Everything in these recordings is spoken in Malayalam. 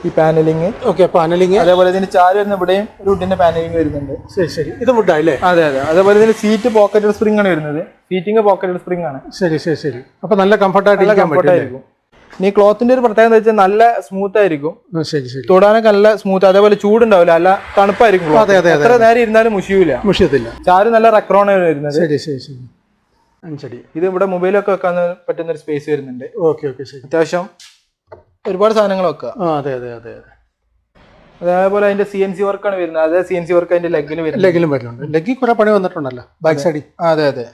ഈ പാനലിങ്. Okay, panelling. അതേപോലെ ഇതിന് ചാര് വരുന്ന ഇവിടെയും ഒരു വുഡിന്റെ പാനലിങ് വരുന്നുണ്ട്. ശരി ശരി, ഇത് വുഡായില്ലേ? അതെ അതെ. അതേപോലെ ഇതിന് സീറ്റ് പോക്കറ്റഡ് സ്പ്രിംഗ് ആണ് വരുന്നത്. സീറ്റിംഗ് പോക്കറ്റഡ് സ്പ്രിംഗ് ആണ്. ശരി ശരി ശരി. അപ്പൊ നല്ല കംഫർട്ടായിരിക്കും. ഈ ക്ലോത്തിന്റെ ഒരു പ്രത്യേകത വെച്ചാൽ നല്ല സ്മൂത്ത് ആയിരിക്കും. ശരി ശരി. തൊടാനൊക്കെ നല്ല സ്മൂത്ത്. അതേപോലെ ചൂടുണ്ടാവില്ല, നല്ല തണുപ്പായിരിക്കും. എത്ര നേരം ഇരുന്നാലും മുഷിയത്തില്ല. ചാര് നല്ല റെക്രോൺ വരുന്നത്. ശരി ശരി ശരി. 5 അടി. ഇത് ഇവിടെ മൊബൈലൊക്കെ വെക്കാൻ പറ്റുന്ന ഒരു സ്പേസ് വരുന്നുണ്ട്. ഓക്കെ ഓക്കെ ശരി. അത്യാവശ്യം ഒരുപാട് സാധനങ്ങൾ വെക്കാം. അതെ അതെ അതെ അതെ. അതേപോലെ അതിന്റെ CNC വർക്കാണ് വരുന്നത്. അതേ CNC വർക്ക് അതിന്റെ ലെഗിലും വരുന്നുണ്ട്. ലെഗിൽ കുറെ പണി വന്നിട്ടുണ്ടല്ലോ ബാക്ക് സൈഡിൽ. അതെ അതെ.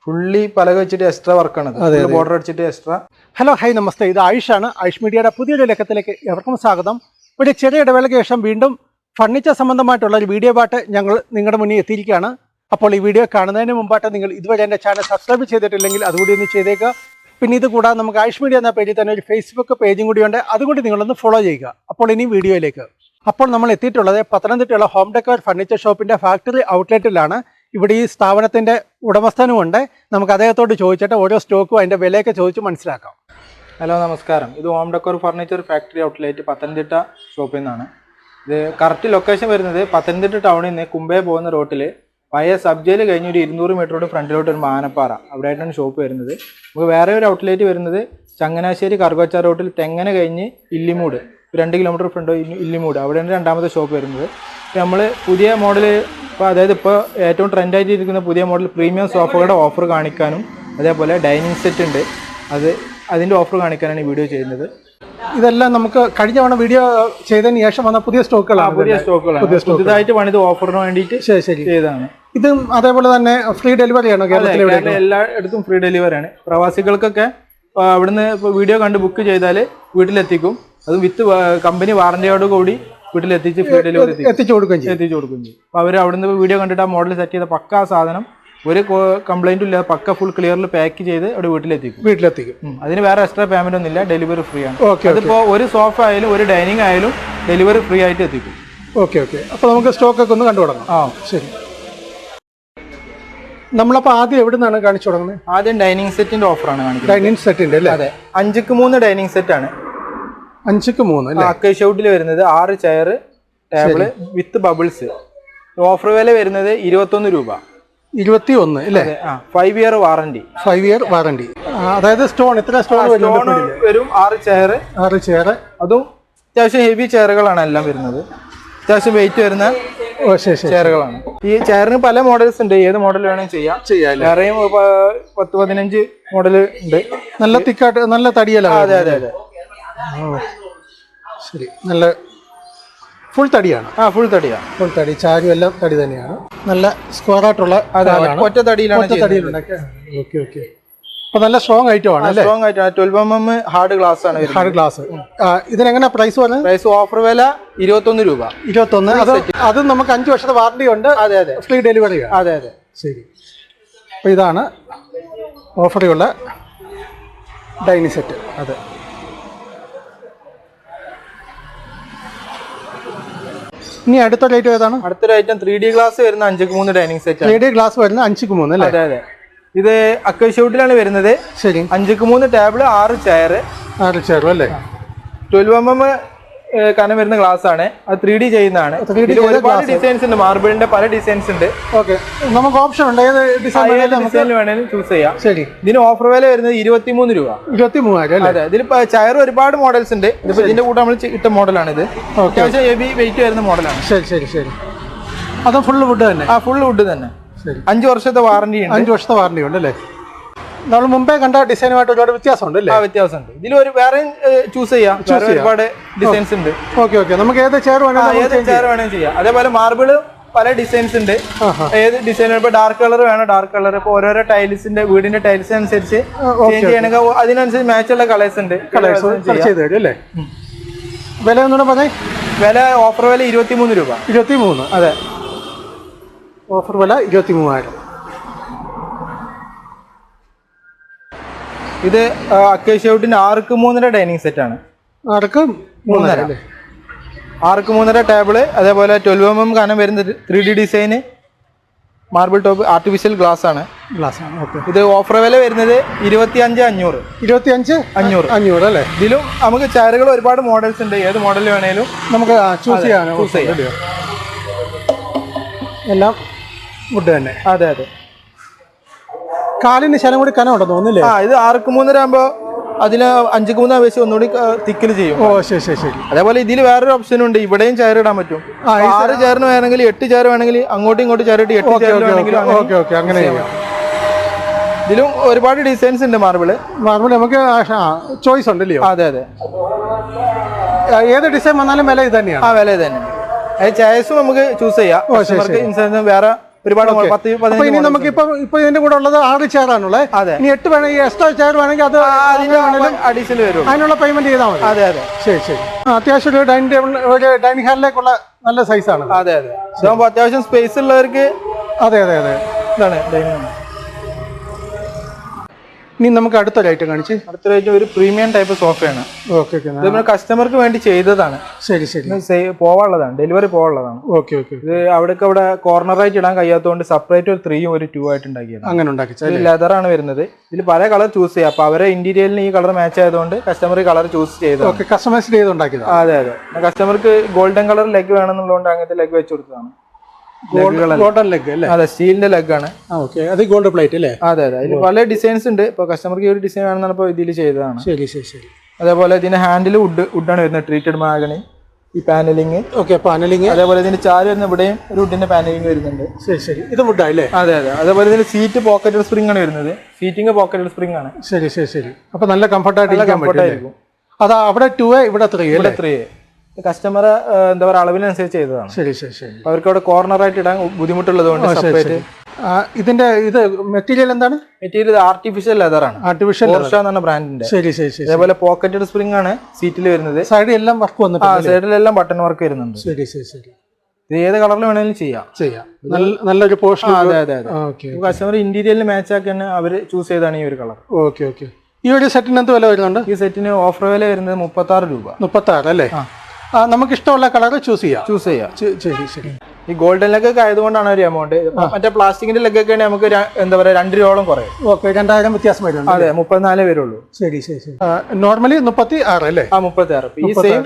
ഫുള്ളി പലക വെച്ചിട്ട് എക്സ്ട്രാ വർക്കാണ്. ബോർഡർ അടിച്ചിട്ട് എക്സ്ട്രാ. ഹലോ, ഹായ്, നമസ്തേ. ഇത് ആയുഷാണ്. ആയുഷ് മീഡിയയുടെ പുതിയൊരു ലക്കത്തിലേക്ക് എവർക്കും സ്വാഗതം. ഒരു ചെറിയ ഇടവേളയ്ക്ക് ശേഷം വീണ്ടും ഫർണിച്ചർ സംബന്ധമായിട്ടുള്ള ഒരു വീഡിയോ പാട്ട് ഞങ്ങൾ നിങ്ങളുടെ മുന്നിൽ എത്തിയിരിക്കുകയാണ്. അപ്പോൾ ഈ വീഡിയോ കാണുന്നതിന് മുമ്പായിട്ട് നിങ്ങൾ ഇതുവരെ എൻ്റെ ചാനൽ സബ്സ്ക്രൈബ് ചെയ്തിട്ടില്ലെങ്കിൽ അതുകൂടി ഒന്ന് ചെയ്തേക്കുക. പിന്നെ ഇത് കൂടാതെ നമുക്ക് ആയുഷ് മീഡിയ എന്ന പേജിൽ തന്നെ ഒരു ഫേസ്ബുക്ക് പേജും കൂടിയുണ്ട്. അതുകൂടി നിങ്ങളൊന്ന് ഫോളോ ചെയ്യുക. അപ്പോൾ ഇനി വീഡിയോയിലേക്ക്. അപ്പോൾ നമ്മൾ എത്തിയിട്ടുള്ളത് പത്തനംതിട്ടയുള്ള ഹോം ഡെക്കോർ ഫർണിച്ചർ ഷോപ്പിൻ്റെ ഫാക്ടറി ഔട്ട്ലെറ്റിലാണ്. ഇവിടെ ഈ സ്ഥാപനത്തിൻ്റെ ഉടമസ്ഥനുമുണ്ട്. നമുക്ക് അദ്ദേഹത്തോട് ചോദിച്ചിട്ട് ഓരോ സ്റ്റോക്കും അതിൻ്റെ വിലയൊക്കെ ചോദിച്ച് മനസ്സിലാക്കാം. ഹലോ, നമസ്കാരം. ഇത് home decor furniture factory outlet Pathanamthitta ഷോപ്പിൽ നിന്നാണ്. ഇത് കറക്റ്റ് ലൊക്കേഷൻ വരുന്നത് പത്തനംതിട്ട ടൗണിൽ നിന്ന് കുമ്പേ പോകുന്ന റോട്ടിൽ പഴയ സബ് ജയിൽ കഴിഞ്ഞ് ഒരു 200 മീറ്ററോട് ഫ്രണ്ടിലോട്ട് ഒരു മാനപ്പാറ, അവിടെ ആയിട്ടാണ് ഷോപ്പ് വരുന്നത്. നമുക്ക് വേറെ ഒരു ഔട്ട്ലെറ്റ് വരുന്നത് ചങ്ങനാശ്ശേരി കറുകച്ചാർ റോട്ടിൽ തെങ്ങനെ കഴിഞ്ഞ് ഇല്ലിമൂട് 2 കിലോമീറ്റർ ഫ്രണ്ട് ഇല്ലിമൂട്, അവിടെയാണ് രണ്ടാമത്തെ ഷോപ്പ് വരുന്നത്. നമ്മൾ പുതിയ മോഡൽ അതായത് ഇപ്പോൾ ഏറ്റവും ട്രെൻഡായിട്ടിരിക്കുന്ന പുതിയ മോഡൽ പ്രീമിയം സോഫകളുടെ ഓഫർ കാണിക്കാനും അതേപോലെ ഡൈനിങ് സെറ്റ് ഉണ്ട്, അതിൻ്റെ ഓഫർ കാണിക്കാനാണ് ഈ വീഡിയോ ചെയ്യുന്നത്. ഇതെല്ലാം നമുക്ക് കഴിഞ്ഞ തവണ വീഡിയോ ചെയ്തതിന് ശേഷം വന്ന പുതിയ സ്റ്റോക്കുകളാണ്. പുതിയതായിട്ട് പണിത് ഓഫറിന് വേണ്ടിയിട്ട് ചെയ്തതാണ്. ഇത് അതേപോലെ തന്നെ ഫ്രീ ഡെലിവറിയാണോ? കേരളത്തിലെ എല്ലായിടത്തും ഫ്രീ ഡെലിവറിയാണ്. പ്രവാസികൾക്കൊക്കെ അവിടുന്ന് വീഡിയോ കണ്ട് ബുക്ക് ചെയ്താൽ വീട്ടിലെത്തിക്കും. അതും വിത്ത് കമ്പനി വാറന്റിയോട് കൂടി വീട്ടിലെത്തിച്ച് ഫ്രീ ഡെലിവറി എത്തിച്ചു കൊടുക്കും ചെയ്യും. അപ്പോൾ അവർ അവിടുന്ന് വീഡിയോ കണ്ടിട്ട് ആ മോഡൽ സെറ്റ് ചെയ്ത പക്ക ആ സാധനം ഒരു കംപ്ലൈന്റും ഇല്ലാതെ പക്ക ഫുൾ ക്ലിയറിൽ പാക്ക് ചെയ്ത് അവിടെ വീട്ടിലെത്തിക്കും. അതിന് വേറെ എക്സ്ട്രാ പേയ്മെന്റ് ഒന്നും ഇല്ല, ഡെലിവറി ഫ്രീ ആണ്. അതിപ്പോൾ ഒരു സോഫ ആയാലും ഒരു ഡൈനിങ് ആയാലും ഡെലിവറി ഫ്രീ ആയിട്ട് എത്തിക്കും. Okay okay. അപ്പോൾ നമുക്ക് സ്റ്റോക്കൊക്കെ ഒന്ന് കണ്ടു തുടങ്ങാം. ശരി. നമ്മളപ്പോൾ ആദ്യം എവിടെ നിന്നാണ് കാണിച്ചു തുടങ്ങുന്നത്? ആദ്യം ഡൈനിങ് സെറ്റിന്റെ ഓഫറാണ് കാണിക്കുന്നത്. ഡൈനിങ് സെറ്റിന്റെ അല്ലേ? അതെ. 5ക്ക് 3 ഡൈനിങ് സെറ്റ് ആണ്. 5ക്ക് 3 അക്കേഷ്യ വുഡിൽ വരുന്നത് 6 ചെയർ ടേബിള് വിത്ത് ബബിൾസ്. ഓഫർ വില വരുന്നത് 21 രൂപ. 21 അല്ലേ? 5 ഇയർ വാറന്റി. 5 year warranty. അതായത് സ്റ്റോൺ എത്ര സ്റ്റോൺ വരും? 6 ചെയർ. അതും അത്യാവശ്യം ഹെവി ചെയറുകളാണ് എല്ലാം വരുന്നത്. അത്യാവശ്യം വെയിറ്റ് വരുന്ന ചെയറുകളാണ്. ഈ ചെയറിന് പല മോഡൽസ് ഉണ്ട്, ഏത് മോഡൽ വേണമെങ്കിൽ ചെയ്യാം. വേറെയും 10-15 മോഡൽ ഉണ്ട്. നല്ല തിക്കായിട്ട് നല്ല തടിയല്ല? അതെ അതെ അതെ. ശരി. നല്ല ഫുൾ തടിയാണ്? ഫുൾ തടിയാണ്. ഫുൾ തടി. ചാരും എല്ലാം തടി തന്നെയാണ്. നല്ല സ്ക്വയർ ആയിട്ടുള്ള ഒറ്റ തടിയിലാണ്. Okay okay. അപ്പൊ നല്ല സ്ട്രോങ് ഐറ്റം ആണ്. Strong item. 12 mm hard glass ആണ്. Hard glass. ഇതിനെങ്ങനെ പ്രൈസ് വരുന്നത്? പ്രൈസ് ഓഫർ വില 21 രൂപ. 21. അത് നമുക്ക് 5 വർഷത്തെ വാറണ്ടി ഉണ്ട്. അതെ അതെ. Free delivery. അതെ അതെ. ശരി. അപ്പൊ ഇതാണ് ഓഫറുള്ള ഡൈനിങ് സെറ്റ്. അതെ. ഇനി അടുത്തൊരു ഐറ്റം ഏതാണ്? അടുത്തൊരു ഐറ്റം 3D ഗ്ലാസ് വരുന്ന 5ക്ക് 3 ഡൈനിങ് സെറ്റ്. 3D ഗ്ലാസ് വരുന്ന 5ക്ക് 3 അല്ലേ? അതെ അതെ. ഇത് അക്കേഷ്യ വുഡിലാണ് വരുന്നത്. ശരി. 5ക്ക് 3 ടേബിൾ, 6 ചെയർ. 6 ചെയർ അല്ലേ? 12 mm കനം വരുന്ന ഗ്ലാസ് ആണ്. അത് 3D ചെയ്യുന്നതാണ്. ഒരുപാട് ഡിസൈൻസ് ഉണ്ട്, മാർബിളിന്റെ പല ഡിസൈൻസ് ഉണ്ട്. ഓക്കെ. നമുക്ക് ഓപ്ഷൻ ഉണ്ട്, ഏത് ഡിസൈൻ വേണേലും ചൂസ് ചെയ്യാം. ശരി. ഇതിന് ഓഫർ വില വരുന്നത് 23 രൂപ. 23,000 അതെ. ഇതിൽ ചെയർ ഒരുപാട് മോഡൽസ് ഉണ്ട്. ഇതിപ്പോ ഇതിന്റെ കൂടെ നമ്മൾ ഇട്ട മോഡലാണ് ഇത്. അത്യാവശ്യം ഹെവി വെയിറ്റ് വരുന്ന മോഡലാണ്. ശരി ശരി ശരി. അത് ഫുൾ വുഡ് തന്നെ? ഫുൾ വുഡ് തന്നെ. 5 വർഷത്തെ വാറന്റി ഉണ്ട്. 5 വർഷത്തെ വാറന്റി ഉണ്ട് അല്ലേ? നമ്മൾ മുമ്പേ കണ്ട ഡിസൈനുമായിട്ട് ഒരുപാട് വ്യത്യാസമുണ്ട് അല്ലേ? വ്യത്യാസമുണ്ട്. ഇതിൽ വേറെ ചൂസ് ചെയ്യാം. ഒരുപാട് ഡിസൈൻസ് ഉണ്ട്. Okay okay. നമുക്ക് ഏത് ചെയർ വേണമെങ്കിലും ചെയ്യാം. അതേപോലെ മാർബിള് പല ഡിസൈൻസ് ഉണ്ട്. ഏത് ഡിസൈൻ ഇപ്പൊ ഡാർക്ക് കളർ വേണം, ഡാർക്ക് കളർ. ഇപ്പൊ ഓരോരോ ടൈൽസിന്റെ വീടിന്റെ ടൈൽസ് അനുസരിച്ച് ചേഞ്ച് ചെയ്യണമെങ്കിൽ അതിനനുസരിച്ച് മാച്ചുള്ള കളേഴ്സ് ഉണ്ട്. അല്ലേ? വില ഒന്നുകൂടെ പറഞ്ഞേ. വില ഓഫർ വില 23 രൂപ. 23? അതെ. ഓഫർ വില 23,000. ഇത് അക്കേഷ്യ വുഡിന്റെ 6ക്ക് 3 ഡൈനിങ് സെറ്റ് ആണ്. 6ക്ക് 3 6ക്ക് 3 ടേബിള്. അതേപോലെ 12 mm കനം വരുന്ന 3D ഡിസൈന്. മാർബിൾ ടോപ്പ് ആർട്ടിഫിഷ്യൽ ഗ്ലാസ് ആണ്. ഓക്കെ. ഇത് ഓഫർ വില വരുന്നത് 25,500. 25,500 അല്ലേ? ഇതിലും നമുക്ക് ചെയറുകൾ ഒരുപാട് മോഡൽസ് ഉണ്ട്. ഏത് മോഡൽ വേണേലും നമുക്ക് ചൂസ് ചെയ്യാം. എല്ലാം വുഡ് തന്നെ. അതെ അതെ. കാലിന് ശലം കൂടി കനമുണ്ടെന്ന് തോന്നുന്നില്ലേ? ഇത് 6:3 ആകുമ്പോൾ അതിന് 5:3 വെച്ച് ഒന്നുകൂടി തിക്കിൽ ചെയ്യും. ഓ ശരി ശരി ശരി. അതേപോലെ ഇതിൽ വേറൊരു ഓപ്ഷനും ഉണ്ട്. ഇവിടെയും ചെയർ ഇടാൻ പറ്റും. 6 ചെയറിന് വേണമെങ്കിൽ 8 ചെയർ വേണമെങ്കിൽ അങ്ങോട്ടും ഇങ്ങോട്ടും ചെയർ ഇട്ട് 8 ചെയർ വേണമെങ്കിൽ അങ്ങനെ. ഇതിലും ഒരുപാട് ഡിസൈൻസ് ഉണ്ട്. മാർബിൾ നമുക്ക് ചോയ്സ് ഉണ്ടല്ലോ. അതെ അതെ. ഏത് ഡിസൈൻ വന്നാലും വില ഇത് തന്നെയാണ്. വില ഇത് തന്നെ. ചെയർസും നമുക്ക് ചൂസ് ചെയ്യാം. വേറെ ഒരുപാട് ഇനി നമുക്ക് ഇപ്പൊ ഇതിന്റെ കൂടെ ഉള്ളത് 6 ചെയർ ആണുള്ളത്. അതെ. ഇനി 8 വേണമെങ്കിൽ എക്സ്ട്രാ ചെയർ വേണമെങ്കിൽ അത് അഡീഷണൽ വരും. അതിനുള്ള പേയ്മെന്റ് ചെയ്താൽ മതി. അതെ അതെ. ശരി ശരി. അത്യാവശ്യം ഒരു ഡൈനിങ് ടേബിൾ, ഒരു ഡൈനിങ് ഹാളിലേക്കുള്ള നല്ല സൈസാണ്. അതെ അതെ. അത്യാവശ്യം സ്പേസ് ഉള്ളവർക്ക് അതെ അതെ അതെ ഇതാണ് ഡൈനിങ്. ഇനി നമുക്ക് അടുത്തൊരു ഐറ്റം കാണിച്ച്. അടുത്തൊരു ഒരു പ്രീമിയം ടൈപ്പ് സോഫയാണ്. Okay okay. ഇത് കസ്റ്റമർക്ക് വേണ്ടി ചെയ്തതാണ്. ശരി ശരി. പോവാനുള്ളതാണ്, ഡെലിവറി പോവാനുള്ളതാണ്. Okay okay. ഇത് അവിടെ കോർണറായിട്ട് ഇടാൻ കഴിയാത്തതുകൊണ്ട് സെപ്പറേറ്റ് ഒരു 3 ഒരു 2 ആയിട്ട് ഉണ്ടാക്കിയത്. അങ്ങനെ ഉണ്ടാക്കി. ലെതറാണ് വരുന്നത്. ഇതിൽ പല കളർ ചൂസ് ചെയ്യാം. അപ്പൊ അവരെ ഇന്റീരിയലിന് ഈ കളർ മാച്ച് ആയതുകൊണ്ട് കസ്റ്റമർ കളർ ചൂസ് ചെയ്തത്. ഓക്കെ. കസ്റ്റമൈസ് ചെയ്ത് ഉണ്ടാക്കിയത്. അതെ അതെ. കസ്റ്റമർക്ക് ഗോൾഡൻ കളർ ലെഗ് വേണമെന്നുള്ളതുകൊണ്ട് അങ്ങനത്തെ ലെഗ് വെച്ച് കൊടുത്തതാണ്. ഗോൾഡൻ ലെഗ് അല്ലേ? അതെ, സ്റ്റീലിന്റെ ലെഗ് ആണ്. അത് ഗോൾഡ് പ്ലേറ്റ് അല്ലേ? അതെ അതെ. അതിൽ പല ഡിസൈൻസ് ഉണ്ട്. ഇപ്പൊ കസ്റ്റമർക്ക് ഈ ഒരു ഡിസൈൻ വേണമെന്നാണ് ഇപ്പൊ ഇതിൽ ചെയ്തതാണ്. ശരി ശരി ശരി. അതേപോലെ ഇതിന്റെ ഹാൻഡിൽ വുഡാണ് വരുന്നത്. ട്രീറ്റഡ് മാഗണി. ഈ പാനലിങ്. ഓക്കെ. പാനലിങ്. അതേപോലെ ഇതിന്റെ ചാല് വരുന്ന ഇവിടെയും ഒരു വുഡിന്റെ പാനലിങ് വരുന്നുണ്ട്. ശരി ശരി. ഇത് വുഡായില്ലേ? അതെ അതെ. അതേപോലെ ഇതിന്റെ സീറ്റ് പോക്കറ്റഡ് സ്പ്രിംഗ് ആണ് വരുന്നത്. സീറ്റിംഗ് പോക്കറ്റഡ് സ്പ്രിംഗ് ആണ്. ശരി ശരി ശരി. അപ്പൊ നല്ല കംഫർട്ടായിരിക്കും. അതാ അവിടെ 2A ഇവിടെ 3A. കസ്റ്റമർ എന്താ പറയുക അളവിനനുസരിച്ച് ചെയ്തതാണ്. ശരി ശരി ശരി. അവർക്ക് അവിടെ കോർണറായിട്ട് ഇടാൻ ബുദ്ധിമുട്ടുള്ളതുകൊണ്ട് സെപ്പറേറ്റ്. ഇതിന്റെ ഇത് മെറ്റീരിയൽ എന്താണ്? മെറ്റീരിയൽ ആർട്ടിഫിഷ്യൽ ലെതറാണ്. ആർട്ടിഫിഷ്യൽ പോർഷ എന്ന ബ്രാൻഡിന്റെ. ശരി ശരി ശരി. അതേപോലെ പോക്കറ്റഡ് സ്പ്രിംഗ് ആണ് സീറ്റിൽ വരുന്നത്. സൈഡിൽ എല്ലാം വർക്ക് വന്നിട്ടുണ്ട്. സൈഡിലെല്ലാം ബട്ടൺ വർക്ക് വരുന്നുണ്ട്. ശരി ശരി ശരി. ഇത് ഏത് കളറിൽ വേണമെങ്കിലും ചെയ്യാം. നല്ലൊരു പോർഷൻ. അതെ അതെ അതെ. കസ്റ്റമർ ഇന്റീരിയലിൽ മാച്ച് ആക്കി തന്നെ അവർ ചൂസ് ചെയ്താണ് ഈ ഒരു കളർ. Okay okay. ഈ ഒരു സെറ്റിന് എന്ത് വില വരുന്നുണ്ട്? ഈ സെറ്റിന് ഓഫർ വില വരുന്നത് 36 രൂപ. 36 അല്ലേ? നമുക്ക് ഇഷ്ടമുള്ള കളർ ചൂസ് ചെയ്യാം. ശരി ശരി. ഈ ഗോൾഡൻ ലെഗ് ഒക്കെ ആയതുകൊണ്ടാണ് ഒരു എമൗണ്ട്. മറ്റേ പ്ലാസ്റ്റിക്കിന്റെ ലെഗ് ഒക്കെ നമുക്ക് എന്താ പറയാ 2 രൂപയോളം കുറയും. ഓക്കെ. 2000 വ്യത്യാസം വരുന്നുണ്ട്. അതെ, 34 വരുള്ളൂ. ശരി ശരി ശരി. നോർമലി 36 അല്ലേ? 36. ഈ സെയിം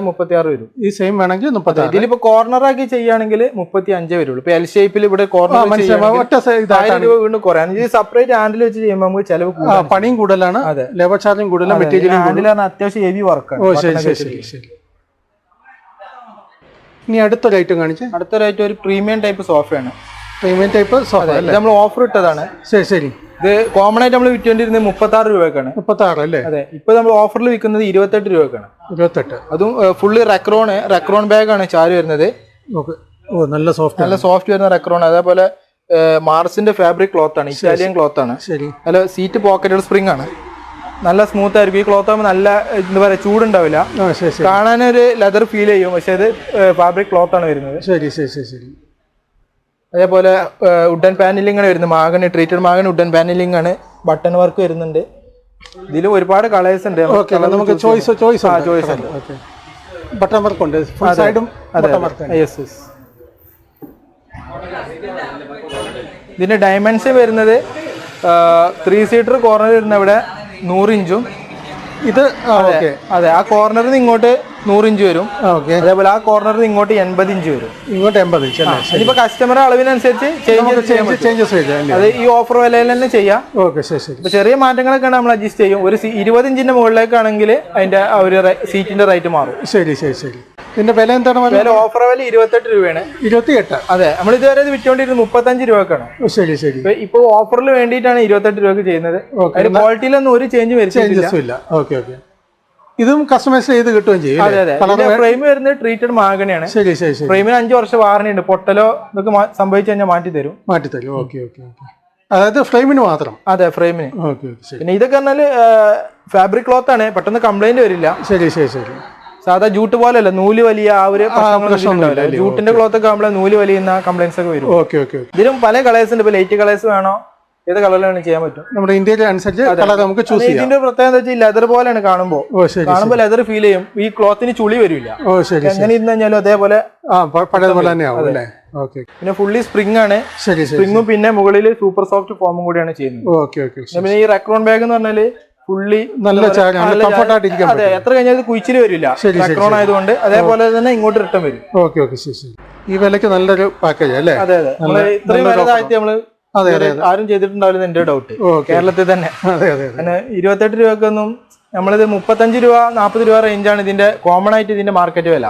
36 വരും. ഈ സെയിം വേണമെങ്കിൽ 36. ഇതിലിപ്പോ കോർണർ ആക്കി ചെയ്യുകയാണെങ്കിൽ 35 വരുള്ളൂ. ഇപ്പൊ എൽ ഷേപ്പിൽ ഇവിടെ കോർണർ 1000 രൂപ വീണ്ടും കുറയാൻ. ഇത് സെപ്പറേറ്റ് ഹാൻഡിൽ വെച്ച് ചെയ്യുമ്പോൾ നമുക്ക് ചെലവ് പണിയും കൂടുതലാണ്. ലേബർ ചാർജും കൂടുതലാണ്. മെറ്റീരിയൽ ഹാൻഡിലാണ് അത്യാവശ്യം ഹെവി വർക്കാണ്. ഓ ശരി ശരി ശരി. ഇനി അടുത്തൊരു ഐറ്റം കാണിച്ച്. അടുത്തൊരു ഐറ്റം ഒരു പ്രീമിയം ടൈപ്പ് സോഫയാണ്. പ്രീമിയം ടൈപ്പ് സോഫ നമ്മൾ ഓഫർ ഇട്ടതാണ്. ശരി ശരി. ഇത് കോമൺ ആയിട്ട് നമ്മൾ വിറ്റുകൊണ്ടിരുന്നത് 36 രൂപക്കാണ്. 36 അല്ലേ? അതെ. ഇപ്പൊ നമ്മൾ ഓഫറിൽ വിൽക്കുന്നത് 28 രൂപക്കാണ്. 28. അതും ഫുള്ള് റെക്രോൺ ബാഗ് ആണ് ചാര് വരുന്നത്. നല്ല സോഫ്റ്റ് വരുന്ന റെക്രോൺ. അതേപോലെ മാർസിന്റെ ഫാബ്രിക് ക്ലോത്ത് ആണ്. ഇറ്റാലിയൻ ക്ലോത്ത് ആണ്. ശരി. അല്ല, സീറ്റ് പോക്കറ്റഡ് സ്പ്രിംഗ് ആണ്. നല്ല സ്മൂത്ത് ആയിരിക്കും. ഈ ക്ലോത്ത് ആകുമ്പോൾ നല്ല എന്താ പറയുക ചൂടുണ്ടാവില്ല. കാണാനൊരു ലെതർ ഫീൽ ചെയ്യും. പക്ഷെ അത് ഫാബ്രിക് ക്ലോത്ത് ആണ് വരുന്നത്. ശരി ശരി ശരി ശരി. അതേപോലെ വുഡൻ പാനലിംഗ് ആണ് വരുന്നത്. Mahogany, treated mahogany wooden paneling ആണ്. ബട്ടൺ വർക്ക് വരുന്നുണ്ട്. ഇതിലും ഒരുപാട് കളേഴ്സ് ഉണ്ട്. നമുക്ക് ചോയ്സ് ഉണ്ട്. ബട്ടൺ വർക്ക് ഉണ്ട്. ഫുൾ സൈഡും ബട്ടൺ വർക്ക്. യെസ്. ഇതിന്റെ ഡയമെൻഷൻ വരുന്നത് 3 സീറ്റർ കോർണർ വരുന്ന ഇവിടെ 100 ഇഞ്ചും. ഇത് അതെ, ആ കോർണറിൽ നിന്ന് ഇങ്ങോട്ട് 100 ഇഞ്ച് വരും. അതേപോലെ ആ കോർണറിൽ നിന്ന് ഇങ്ങോട്ട് 80 ഇഞ്ച് വരും. ഇങ്ങോട്ട് 80 ഇഞ്ച്. ഇനിയിപ്പോ കസ്റ്റമർ അളവിനനുസരിച്ച് ചേഞ്ചസ് അത് ഈ ഓഫർ വിലയിൽ തന്നെ ചെയ്യാം. ഇപ്പൊ ചെറിയ മാറ്റങ്ങളൊക്കെ നമ്മൾ അഡ്ജസ്റ്റ് ചെയ്യും. ഒരു 20 ഇഞ്ചിന്റെ മുകളിലേക്കാണെങ്കിൽ അതിന്റെ ഒരു സീറ്റിന്റെ റേറ്റ് മാറും. ശരി ശരി ശരി. ഇതിന്റെ വില എന്താണ്? വില ഓഫർ വില 28 രൂപയാണ്. 28? അതെ. നമ്മൾ ഇതുവരെ വിറ്റുകൊണ്ടിരുന്നത് 35 രൂപക്കാണ്. ശരി ശരി. ഇപ്പൊ ഓഫറിൽ വേണ്ടിയിട്ടാണ് 28 രൂപക്ക് ചെയ്യുന്നത്. ക്വാളിറ്റിയിലൊന്നും ഒരു ചേഞ്ച് വരുന്നില്ല. Okay okay. ഇതും കസ്റ്റമൈസ് ചെയ്ത് കിട്ടുകയും ചെയ്യും. അതെ അതെ. ഫ്രെയിം വരുന്നത് ട്രീറ്റഡ് മാഗണിയാണ്. ശരി ശരി ശരി. ഫ്രെയിമിന് 5 വർഷം വാറണ്ടി ഉണ്ട്. പൊട്ടലോ ഇതൊക്കെ സംഭവിച്ചു കഴിഞ്ഞാൽ മാറ്റി തരും. Okay okay okay. അതായത് ഫ്രെയിമിന് മാത്രം? അതെ, ഫ്രെയിമിന്. ഓക്കെ. പിന്നെ ഇതൊക്കെ പറഞ്ഞാല് ഫാബ്രിക് ക്ലോത്ത് ആണ്. പെട്ടെന്ന് കംപ്ലൈന്റ് വരില്ല. ശരി ശരി ശരി. സാധാ ജൂട്ട് പോലെയല്ല, നൂല് വലിയ ആ ഒരു പ്രശ്നമൊന്നുമില്ല. ജൂട്ടിന്റെ ക്ലോത്ത് ഒക്കെ ആകുമ്പോൾ നൂല് വലിയുന്ന കംപ്ലൈൻസ് ഒക്കെ വരും. Okay okay. ഇതിലും പല കളേഴ്സ് ഉണ്ട്. ഇപ്പൊ ലൈറ്റ് കളേഴ്സ് വേണോ, ഏത് കളറിലാണ് ചെയ്യാൻ പറ്റും. നമ്മുടെ ഇന്ത്യയിൽ അനുസരിച്ച് കളർ നമുക്ക് ചൂസ് ചെയ്യാം. ഇതിന്റെ പ്രത്യേകത എന്താ വെച്ചാൽ ലെതർ പോലെയാണ് കാണുമ്പോൾ ലെതർ ഫീൽ ചെയ്യും. ഈ ക്ലോത്തിന് ചുളി വരില്ല. എങ്ങനെ ഇരുന്ന് കഴിഞ്ഞാലും അതേപോലെ പഴയതുപോലെ തന്നെയാവും അല്ലേ. പിന്നെ ഫുള്ളി സ്പ്രിംഗ് ആണ്. സ്പ്രിങ്ങും പിന്നെ മുകളിൽ സൂപ്പർ സോഫ്റ്റ് ഫോമും കൂടിയാണ് ചെയ്യുന്നത്. പിന്നെ ഈ റെക്രോൺ ബാഗ് എന്ന് പറഞ്ഞാല് ഫുള്ളി നല്ല അതെ, എത്ര കഴിഞ്ഞാൽ കുഴിച്ചിൽ വരില്ല റെക്രോൺ ആയതുകൊണ്ട്. അതേപോലെ തന്നെ ഇങ്ങോട്ട് റിട്ടേൺ വരും. ഈ വിലക്ക് നല്ലൊരു പാക്കേജ് അല്ലേ. അതെ അതെ, ഇത്രയും വലുതായിട്ട് നമ്മള് ആരും ചെയ്തിട്ടുണ്ടാവില്ല എന്റെ ഡൗട്ട്. കേരളത്തിൽ തന്നെ 28 രൂപക്കൊന്നും നമ്മളിത് 35 രൂപ 40 രൂപ റേഞ്ചാണ് ഇതിന്റെ കോമൺ ആയിട്ട് ഇതിന്റെ മാർക്കറ്റ് വില.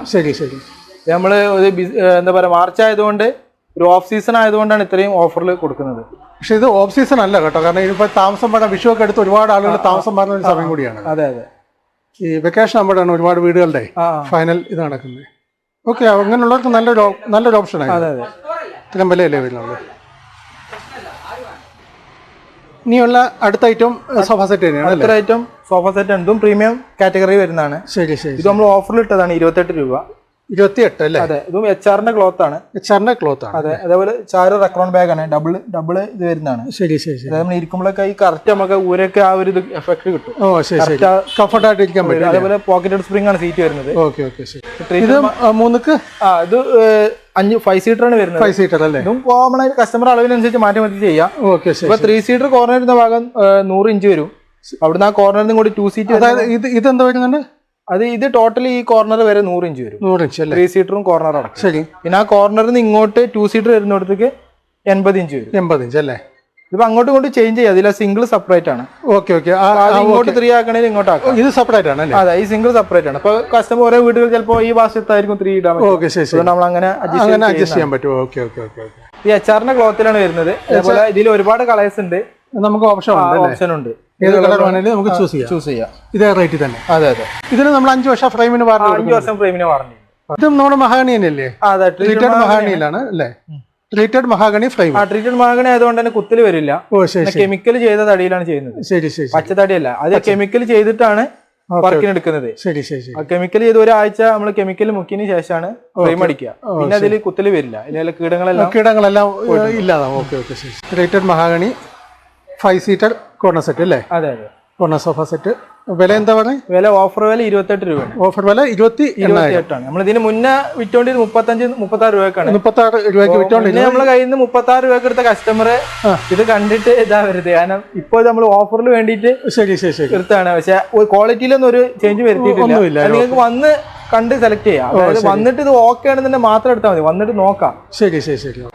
നമ്മള് എന്താ പറയാ, മാർച്ച് ആയതുകൊണ്ട് ഒരു ഓഫ് സീസൺ ആയതുകൊണ്ടാണ് ഇത്രയും ഓഫറിൽ കൊടുക്കുന്നത്. പക്ഷെ ഇത് ഓഫ് സീസൺ അല്ല കേട്ടോ, കാരണം ഇതിപ്പോ താമസം പറഞ്ഞ വിഷു ഒക്കെ എടുത്ത് ഒരുപാട് ആളുകൾ താമസം പറഞ്ഞ ഒരു സമയം കൂടിയാണ്. അതെ അതെ, ഈ വെക്കേഷൻ ആകുമ്പോഴാണ് ഒരുപാട് വീടുകളുടെ ഫൈനൽ ഇത് നടക്കുന്നത്. ഓക്കെ, അങ്ങനെയുള്ളവർക്ക് നല്ലൊരു ഓപ്ഷനാണ്. അതെ അതെ, ഇത്രയും വിലയല്ലേ വരുന്നുള്ളൂ. ഇനിയുള്ള അടുത്ത ഐറ്റം സോഫ സെറ്റ് തന്നെയാണ്. അടുത്ത ഐറ്റം സോഫ സെറ്റ് ആണ്. ഇതും പ്രീമിയം കാറ്റഗറി വരുന്നതാണ്. ശരി. ഇത് നമ്മൾ ഓഫറിൽ ഇട്ടതാണ് 28 രൂപ. 28 അല്ലേ. അതെ, ഇതും HR-ന്റെ ക്ലോത്ത് ആണ്. അതെ, അതേപോലെ ചാരു റെക്രോൺ ബാഗ് ആണ്. ഡബിൾ ഇത് വരുന്നതാണ്. ശരി. നമ്മൾ ഇരിക്കുമ്പോഴൊക്കെ ഈ കറക്റ്റ് നമുക്ക് ഊരൊക്കെ ആ ഒരു എഫക്ട് കിട്ടും. കംഫർട്ട് ആയിട്ട് ഇരിക്കാൻ പറ്റും. അതേപോലെ പോക്കറ്റഡ് സ്പ്രിംഗ് ആണ് സീറ്റ് വരുന്നത്. ഇത് മൂന്നുക്ക് ഇത് 5 സീറ്റർ ആണ് വരുന്നത്. 5 സീറ്റർ അല്ലേ. ഇതും കോമൺ ആയിട്ട് കസ്റ്റമർ അളവിനനുസരിച്ച് മാറ്റി ചെയ്യാം. ഇപ്പൊ 3 സീറ്റർ കോർണർ ഇരുന്ന ഭാഗം 100 ഇഞ്ച് വരും. അവിടുന്ന് ആ കോർണറിൽ നിന്ന് കൂടി 2 സീറ്റ്. ഇതെന്താ വരുന്നുണ്ട്? ഇത് ടോട്ടലി ഈ കോർണർ വരെ 100 ഇഞ്ച് വരും. 100 ഇഞ്ച് 3 സീറ്ററും കോർണർ അടക്കം. ശരി. പിന്നെ ആ കോർണറിൽ നിന്ന് ഇങ്ങോട്ട് 2 സീറ്റർ വരുന്നിടത്തേക്ക് 80 ഇഞ്ച് വരും. 80 ഇഞ്ച് അല്ലേ. ഇപ്പൊ അങ്ങോട്ടും ഇങ്ങോട്ട് ചേഞ്ച് ചെയ്യാം. അതിൽ സിംഗിൾ സെപ്പറേറ്റ് ആണ്. ഇങ്ങോട്ട് 3 ആക്കണേൽ ഇങ്ങോട്ട് ആക്കാം. ഇത് സെപ്പറേറ്റ് ആണ്. അതെ, ഈ സിംഗിൾ സെപ്പറേറ്റ് ആണ്. അപ്പൊ കസ്റ്റമർ ഓരോ വീടുകൾ ചിലപ്പോൾ ഈ ഭാഷത്തായിരിക്കും 3 ഇടാൻ പറ്റും. നമ്മൾ അങ്ങനെ അഡ്ജസ്റ്റ് ചെയ്യാൻ പറ്റും. ഈ HR-ന്റെ ക്ലോത്തിലാണ് വരുന്നത്. അതേപോലെ ഇതിൽ ഒരുപാട് കളേഴ്സ് ഉണ്ട്. നമുക്ക് ഓപ്ഷൻ ഉണ്ട്. ഏത് കളർ വേണമെങ്കിലും നമുക്ക് ചൂസ് ചെയ്യാം. ഇതേ റേറ്റ് തന്നെ. അതെ അതെ, ഇതിന് നമ്മൾ 5 വർഷം ഫ്രെയിമിന് വാറണ്ടി. 5 വർഷം ഫ്രെയിമിന് വാറണ്ടി. ഇതും നമ്മുടെ മഹാഗണി തന്നെയല്ലേ. ട്രീറ്റഡ് മഹാഗണിയിലാണ് അല്ലേ. Treated mahogany frame. Treated mahogany ആയതുകൊണ്ട് തന്നെ കുത്തിൽ വരില്ല. കെമിക്കൽ ചെയ്ത തടിയിലാണ് ചെയ്യുന്നത്. ശരി. പച്ചത്തടിയല്ല, അത് കെമിക്കൽ ചെയ്തിട്ടാണ് വർക്കിന് എടുക്കുന്നത്. ശരി. കെമിക്കൽ ചെയ്ത് ഒരാഴ്ച നമ്മൾ കെമിക്കൽ മുക്കിന് ശേഷമാണ് ഫ്രെയിം അടിക്കുക. പിന്നെ അതിൽ കുത്തിൽ വരില്ല. ഇതിലെ കീടങ്ങളെല്ലാം ഇല്ലാതാവും. Okay. Treated mahogany 5 seater corner set അല്ലേ. അതെ അതെ, കോർണർ സോഫ സെറ്റ്. വില എന്താ പറയുക? വില ഓഫർ വില 28 രൂപയാണ്. ഓഫർ വില 28 ആണ്. നമ്മൾ ഇതിന് മുന്നേ വിറ്റോണ്ടിരുന്നത് 35-36 രൂപക്കാണ്. 36 രൂപയ്ക്ക് വിറ്റോണ്ടിരുന്നത്. നമ്മളെ കയ്യിൽ നിന്ന് 36 രൂപക്ക് എടുത്ത കസ്റ്റമർ ഇത് കണ്ടിട്ട് ഇതാ വരുന്നത്. കാരണം ഇപ്പോൾ നമ്മൾ ഓഫറിൽ വേണ്ടിയിട്ട് എടുത്താണ്. പക്ഷെ ക്വാളിറ്റിയിലൊന്നും ഒരു ചേഞ്ച് വരുത്തിയിട്ടില്ല. നിങ്ങൾക്ക് വന്ന് കണ്ട് സെലക്ട് ചെയ്യാം. അതായത് വന്നിട്ട് ഇത് ഓക്കെ ആണെന്നെ മാത്രം എടുത്താൽ മതി. വന്നിട്ട് നോക്കാം. ശരി.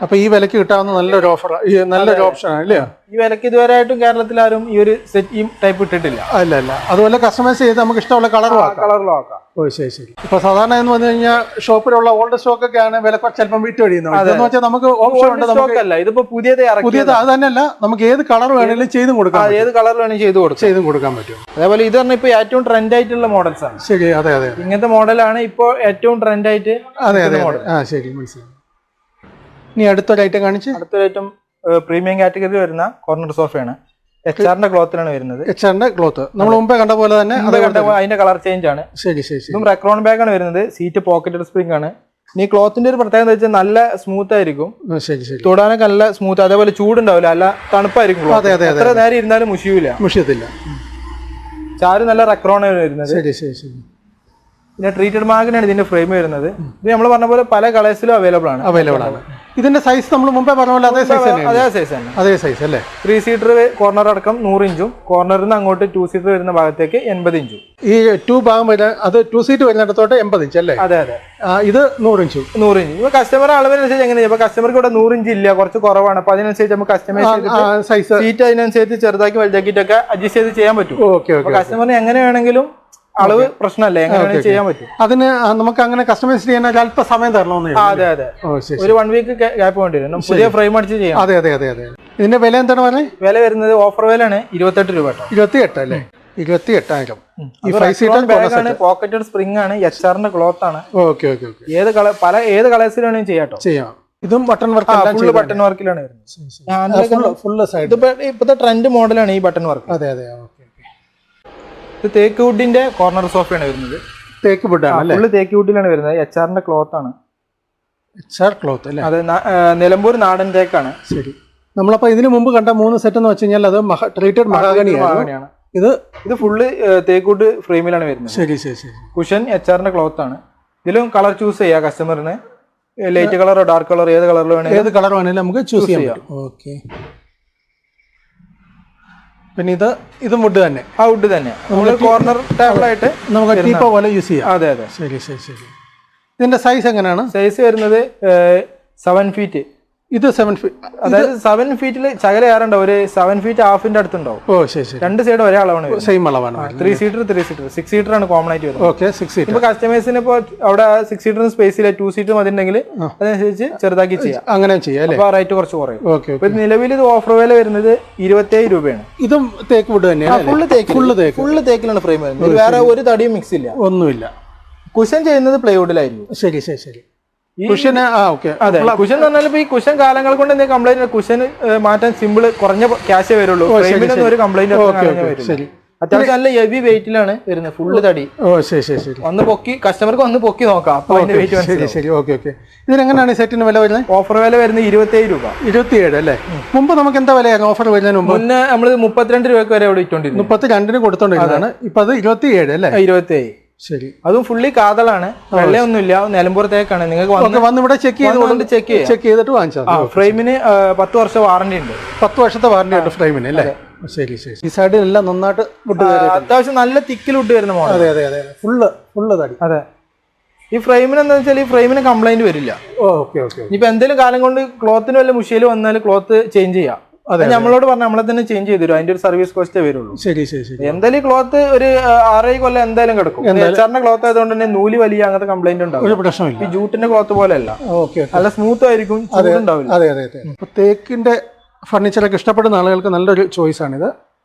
അപ്പൊ ഈ വിലക്ക് കിട്ടാവുന്ന നല്ലൊരു ഓപ്ഷൻ ആണ് അല്ലേ. ഈ വിലക്ക് ഇതുവരെ ആയിട്ടും കേരളത്തിൽ ആരും ഈ ഒരു സെറ്റ് ഈ ടൈപ്പ് ഇട്ടിട്ടില്ല. അല്ല. അതുപോലെ കസ്റ്റമൈസ് ചെയ്ത് നമുക്ക് ഇഷ്ടമുള്ള കളറിലും ആക്കാം. ഓ ശരി. ഇപ്പൊ സാധാരണ എന്ന് പറഞ്ഞു കഴിഞ്ഞാൽ ഷോപ്പിലുള്ള ഓൾഡ് സ്റ്റോക്ക് ഒക്കെ ആണ് വില ചിലപ്പോൾ വിറ്റ് കഴിയുന്നത്. നമുക്ക് ഓപ്ഷൻ ഉണ്ട്. നമുക്കല്ല, ഇതിപ്പോ പുതിയത് അത് തന്നെയല്ല, നമുക്ക് ഏത് കളർ വേണമെങ്കിലും ചെയ്തും കൊടുക്കാം. ഏത് കളർ വേണമെങ്കിലും ചെയ്തും കൊടുക്കാൻ പറ്റും. അതേപോലെ ഇത് പറഞ്ഞാൽ ഇപ്പൊ ഏറ്റവും ട്രെൻഡ് ആയിട്ടുള്ള മോഡൽസ് ആണ്. ശരി. അതെ. ഇങ്ങനത്തെ മോഡലാണ് ഇപ്പൊ ഏറ്റവും ട്രെൻഡ് ആയിട്ട്. അതെ. ശരി, മനസ്സിലായി. ഇനി അടുത്തൊരു ഐറ്റം കാണിച്ച്. അടുത്തൊരു ഐറ്റം പ്രീമിയം കാറ്റഗറി വരുന്ന കോർണർ സോഫയാണ്. HR-ന്റെ ക്ലോത്തിലാണ് വരുന്നത്. HR-ന്റെ ക്ലോത്ത് നമ്മൾ മുമ്പേ കണ്ട പോലെ തന്നെ അതിന്റെ കളർ ചേഞ്ച് ആണ്. ശരി. ഇതും റെക്രോൺ ബാഗ് ആണ് വരുന്നത്. സീറ്റ് പോക്കറ്റഡ് സ്പ്രിംഗ് ആണ്. ഈ ക്ലോത്തിന്റെ ഒരു പ്രത്യേകത എന്ന് വെച്ചാൽ നല്ല സ്മൂത്ത് ആയിരിക്കും. തൊടാനൊക്കെ നല്ല സ്മൂത്ത്. അതേപോലെ ചൂടുണ്ടാവില്ല, നല്ല തണുപ്പായിരിക്കും. എത്ര നേരം ഇരുന്നാലും മുഷിയത്തില്ല. ചാരു നല്ല റെക്രോൺ ആണ് വരുന്നത്. പിന്നെ ട്രീറ്റഡ് മാഗിനാണ് ഇതിന്റെ ഫ്രെയിം വരുന്നത്. ഇത് നമ്മൾ പറഞ്ഞ പോലെ പല കളേഴ്സിലും അവൈലബിൾ ആണ്. ഇതിന്റെ സൈസ് നമ്മൾ മുമ്പേ പറഞ്ഞ പോലെ അതേ സൈസ് അല്ലേ. 3 സീറ്റർ കോർണർ അടക്കം 100 ഇഞ്ചും കോർണറിൽ നിന്ന് അങ്ങോട്ട് 2 സീറ്റർ വരുന്ന ഭാഗത്തേക്ക് 80 ഇഞ്ചും. ഈ 2 ഭാഗം വരുന്ന അത് 2 സീറ്റ് വരുന്നിടത്തോട്ട് 80 ഇഞ്ച് അല്ലേ. അതെ. ഇത് 100 ഇഞ്ച്. ഇപ്പൊ കസ്റ്റമർ അളവിനനുസരിച്ച് എങ്ങനെയാ. ഇപ്പൊ കസ്റ്റമർക്ക് ഇവിടെ 100 ഇഞ്ച് ഇല്ല, കുറച്ച് കുറവാണ്. അപ്പൊ അതിനനുസരിച്ച് നമുക്ക് കസ്റ്റമൈസ് സൈസ് സീറ്റ് അതിനനുസരിച്ച് ചെറുതാക്കി വലുതാക്കിയിട്ടൊക്കെ അഡ്ജസ്റ്റ് ചെയ്ത് ചെയ്യാൻ പറ്റും. കസ്റ്റമറിന് എങ്ങനെ വേണമെങ്കിലും അളവ് പ്രശ്നമല്ല, എങ്ങനെ ചെയ്യാൻ പറ്റും. അതിന് നമുക്ക് അങ്ങനെ കസ്റ്റമൈസ് ചെയ്യാൻ അല്പ സമയം തരണമെന്ന്. അതെ. ഒരു 1 വീക്ക് ഗ്യാപ്പ് വേണ്ടി വരും. പുതിയ ഫ്രെയിം അടിച്ച് ചെയ്യാം. അതെ. ഇതിന്റെ വില എന്താണ് പറയുന്നത്? വില വരുന്നത് ഓഫർ വിലയാണ് 28 രൂപ. 28 അല്ലേ. 28,000. പോക്കറ്റഡ് സ്പ്രിംഗ് ആണ്. HR-ന്റെ ക്ലോത്ത് ആണ്. ഓക്കെ. ഏത് കളേഴ്സിൽ വേണമെങ്കിലും ചെയ്യാം. ഇതും ബട്ടൺ വർക്ക്, ബട്ടൺ വർക്കിലാണ് വരുന്നത്. ഇപ്പോഴത്തെ ട്രെൻഡ് മോഡലാണ് ഈ ബട്ടൺ വർക്ക്. അതെ. ഇത് തേക്ക് വുഡിന്റെ കോർണർ സോഫയാണ് വരുന്നത്. തേക്ക് വുഡാണ്. ഫുള്ള് തേക്ക് വുഡിലാണ് വരുന്നത്. HR-ന്റെ ക്ലോത്ത് ആണ്. HR ക്ലോത്ത് അല്ലേ. അതെ, നിലമ്പൂർ നാടൻ തേക്കാണ്. ശരി. നമ്മളപ്പോൾ ഇതിന് മുമ്പ് കണ്ട 3 സെറ്റ് എന്ന് വെച്ച് കഴിഞ്ഞാൽ അത് ട്രീറ്റഡ് മഹാഗണിയാണ്. ഇത് ഫുള്ള് തേക്കൂട്ട് ഫ്രെയിമിലാണ് വരുന്നത്. ശരി ശരി ശരി. കുഷൻ HR ക്ലോത്ത് ആണ്. ഇതിലും കളർ ചൂസ് ചെയ്യാം കസ്റ്റമറിന്. ലൈറ്റ് കളറോ ഡാർക്ക് കളറോ ഏത് കളറിൽ വേണമെങ്കിലും ഏത് കളർ വേണമെങ്കിലും നമുക്ക് ചൂസ് ചെയ്യാം. ഓക്കെ. പിന്നെ ഇത് വുഡ് തന്നെ. ആ വുഡ് തന്നെ നമ്മൾ കോർണർ ടേബിളായിട്ട് നമുക്ക് ടീപ്പോ പോലെ യൂസ് ചെയ്യാം. അതെ അതെ. ശരി ശരി ശരി. ഇതിന്റെ സൈസ് എങ്ങനെയാണ്? സൈസ് വരുന്നത് 7 ഫീറ്റ്. ഇത് 7 ഫീറ്റ്, അതായത് 7 ഫീറ്റിൽ ചകല ഏറുണ്ടാവും. ഒരു 7 ഫീറ്റ് ഹാഫിന്റെ അടുത്തുണ്ടാവും. ഓ ശരി ശരി. രണ്ട് സൈഡ് ഒരേ അളവാണ്, സെയിം അളവാണ്. 3 സീറ്റർ 6 സീറ്റർ ആണ് കോമൺ ആയിട്ട് വരുന്നത്. ഓക്കെ. 6 സീറ്റർ. ഇപ്പൊ കസ്റ്റമേഴ്സിന് ഇപ്പോൾ അവിടെ 6 സീറ്ററിന് സ്പേസ് ഇല്ല, 2 സീറ്റർ മതിണ്ടെങ്കിൽ അതനുസരിച്ച് ചെറുതാക്കി ചെയ്യാം. അങ്ങനെ ചെയ്യാം അല്ലേ? അപ്പൊ റേറ്റ് കുറച്ച് കുറയും. ഓക്കെ. ഇപ്പൊ നിലവിൽ ഇത് ഓഫർ വില വരുന്നത് 27 രൂപയാണ്. ഇതും തേക്ക് വുഡ് തന്നെയാണ്. ഫുള്ള് തേക്കിലാണ് ഫ്രെയിം വരുന്നത്. വേറെ ഒരു തടിയും മിക്സ് ഇല്ല, ഒന്നുമില്ല. കുഷൻ ചെയ്യുന്നത് പ്ലൈവുഡിലായിരിക്കും. ശരി ശരി ശരി. കുഷന് അതെ. കുഷൻ എന്ന് പറഞ്ഞാൽ ഇപ്പൊ ഈ കുഷൻ കാലങ്ങൾ കൊണ്ട് എന്തെങ്കിലും കംപ്ലൈന്റ്, കുഷൻ മാറ്റാൻ സിമ്പിൾ കുറഞ്ഞ ക്യാഷേ വരുള്ളൂ. ഫ്രെയിമിനൊന്നും ഒരു കംപ്ലൈന്റ് അത്യാവശ്യം നല്ല ഹെവി വെയിറ്റിലാണ് വരുന്നത്, ഫുള്ള് തടി. ഓ ശരി ശരി ശരി. ഒന്ന് പൊക്കി കസ്റ്റമർക്ക് ഒന്ന് പൊക്കി നോക്കാം, അപ്പൊ അതിന്റെ വെയിറ്റ്. ശരി ശരി. Okay okay. ഇതിനെങ്ങനെയാണ് സെറ്റിന് വില വരുന്നത്? ഓഫർ വില വരുന്നത് 27 രൂപ. 27 അല്ലേ? മുമ്പ് നമുക്ക് എന്താ വിലയായിരുന്നു ഓഫർ വരുന്നതിന് മുമ്പ്? മുന്നേ നമ്മൾ 32 രൂപയ്ക്ക് വരെ ഇവിടെ ഇട്ടോണ്ടിരുന്നു. 32 കൊടുത്തോണ്ടിരുന്നതാണ്. ഇപ്പൊ അത് 27 അല്ലേ? 27. ശരി. അതും ഫുള്ളി കാതലാണ്, വെള്ളയൊന്നുമില്ല, നിലമ്പുറത്തേക്കാണ്. നിങ്ങൾക്ക് വന്ന് ഇവിടെ ചെക്ക് ചെയ്തിട്ട് വാങ്ങിച്ചാൽ. ഫ്രെയിമിന് 10 വർഷം വാറണ്ടി ഉണ്ട്. 10 വർഷത്തെ വാറണ്ടി ഉണ്ട് ഫ്രെയിമിന് അല്ലേ? ശരി ശരി. ഈ സൈഡിലെല്ലാം നന്നായിട്ട് അത്യാവശ്യം നല്ല തിക്കിൽ ഇട്ട് വരുന്ന മോഡൽ. അതെ അതെ അതെ. ഫുള്ള് തടി. അതെ. ഈ ഫ്രെയിമിന് എന്താ വെച്ചാൽ ഈ ഫ്രെയിമിന് കംപ്ലൈന്റ് വരില്ല. Okay okay. ഇപ്പൊ എന്തെങ്കിലും കാലം കൊണ്ട് ക്ലോത്തിന് വല്ല മുഷിയിൽ വന്നാൽ ക്ലോത്ത് ചേഞ്ച് ചെയ്യാം. നമ്മളോട് പറഞ്ഞാൽ നമ്മളെ തന്നെ ചേഞ്ച് ചെയ്തു തരും. അതിന്റെ ഒരു സർവീസ് കോസ്റ്റേ വരുള്ളൂ. ശരി ശരി ശരി. എന്തായാലും ക്ലോത്ത് ഒരു 6 കൊല്ലം എന്തായാലും കിടക്കും. HR ക്ലോത്ത് ആയതുകൊണ്ട് തന്നെ നൂല് വലിയ അങ്ങനത്തെ കംപ്ലൈന്റ് ഉണ്ടാവും. ഒരു പ്രശ്നമില്ല. ഈ ജൂട്ടിന്റെ ക്ലോത്ത് പോലെ അല്ല. ഓക്കെ. നല്ല സ്മൂത്ത് ആയിരിക്കും, ഉണ്ടാവില്ല. അതെ അതെ അതെ. തേക്കിന്റെ ഫർണിച്ചറൊക്കെ ഇഷ്ടപ്പെടുന്ന ആളുകൾക്ക് നല്ലൊരു ചോയ്സ് ആണിത്.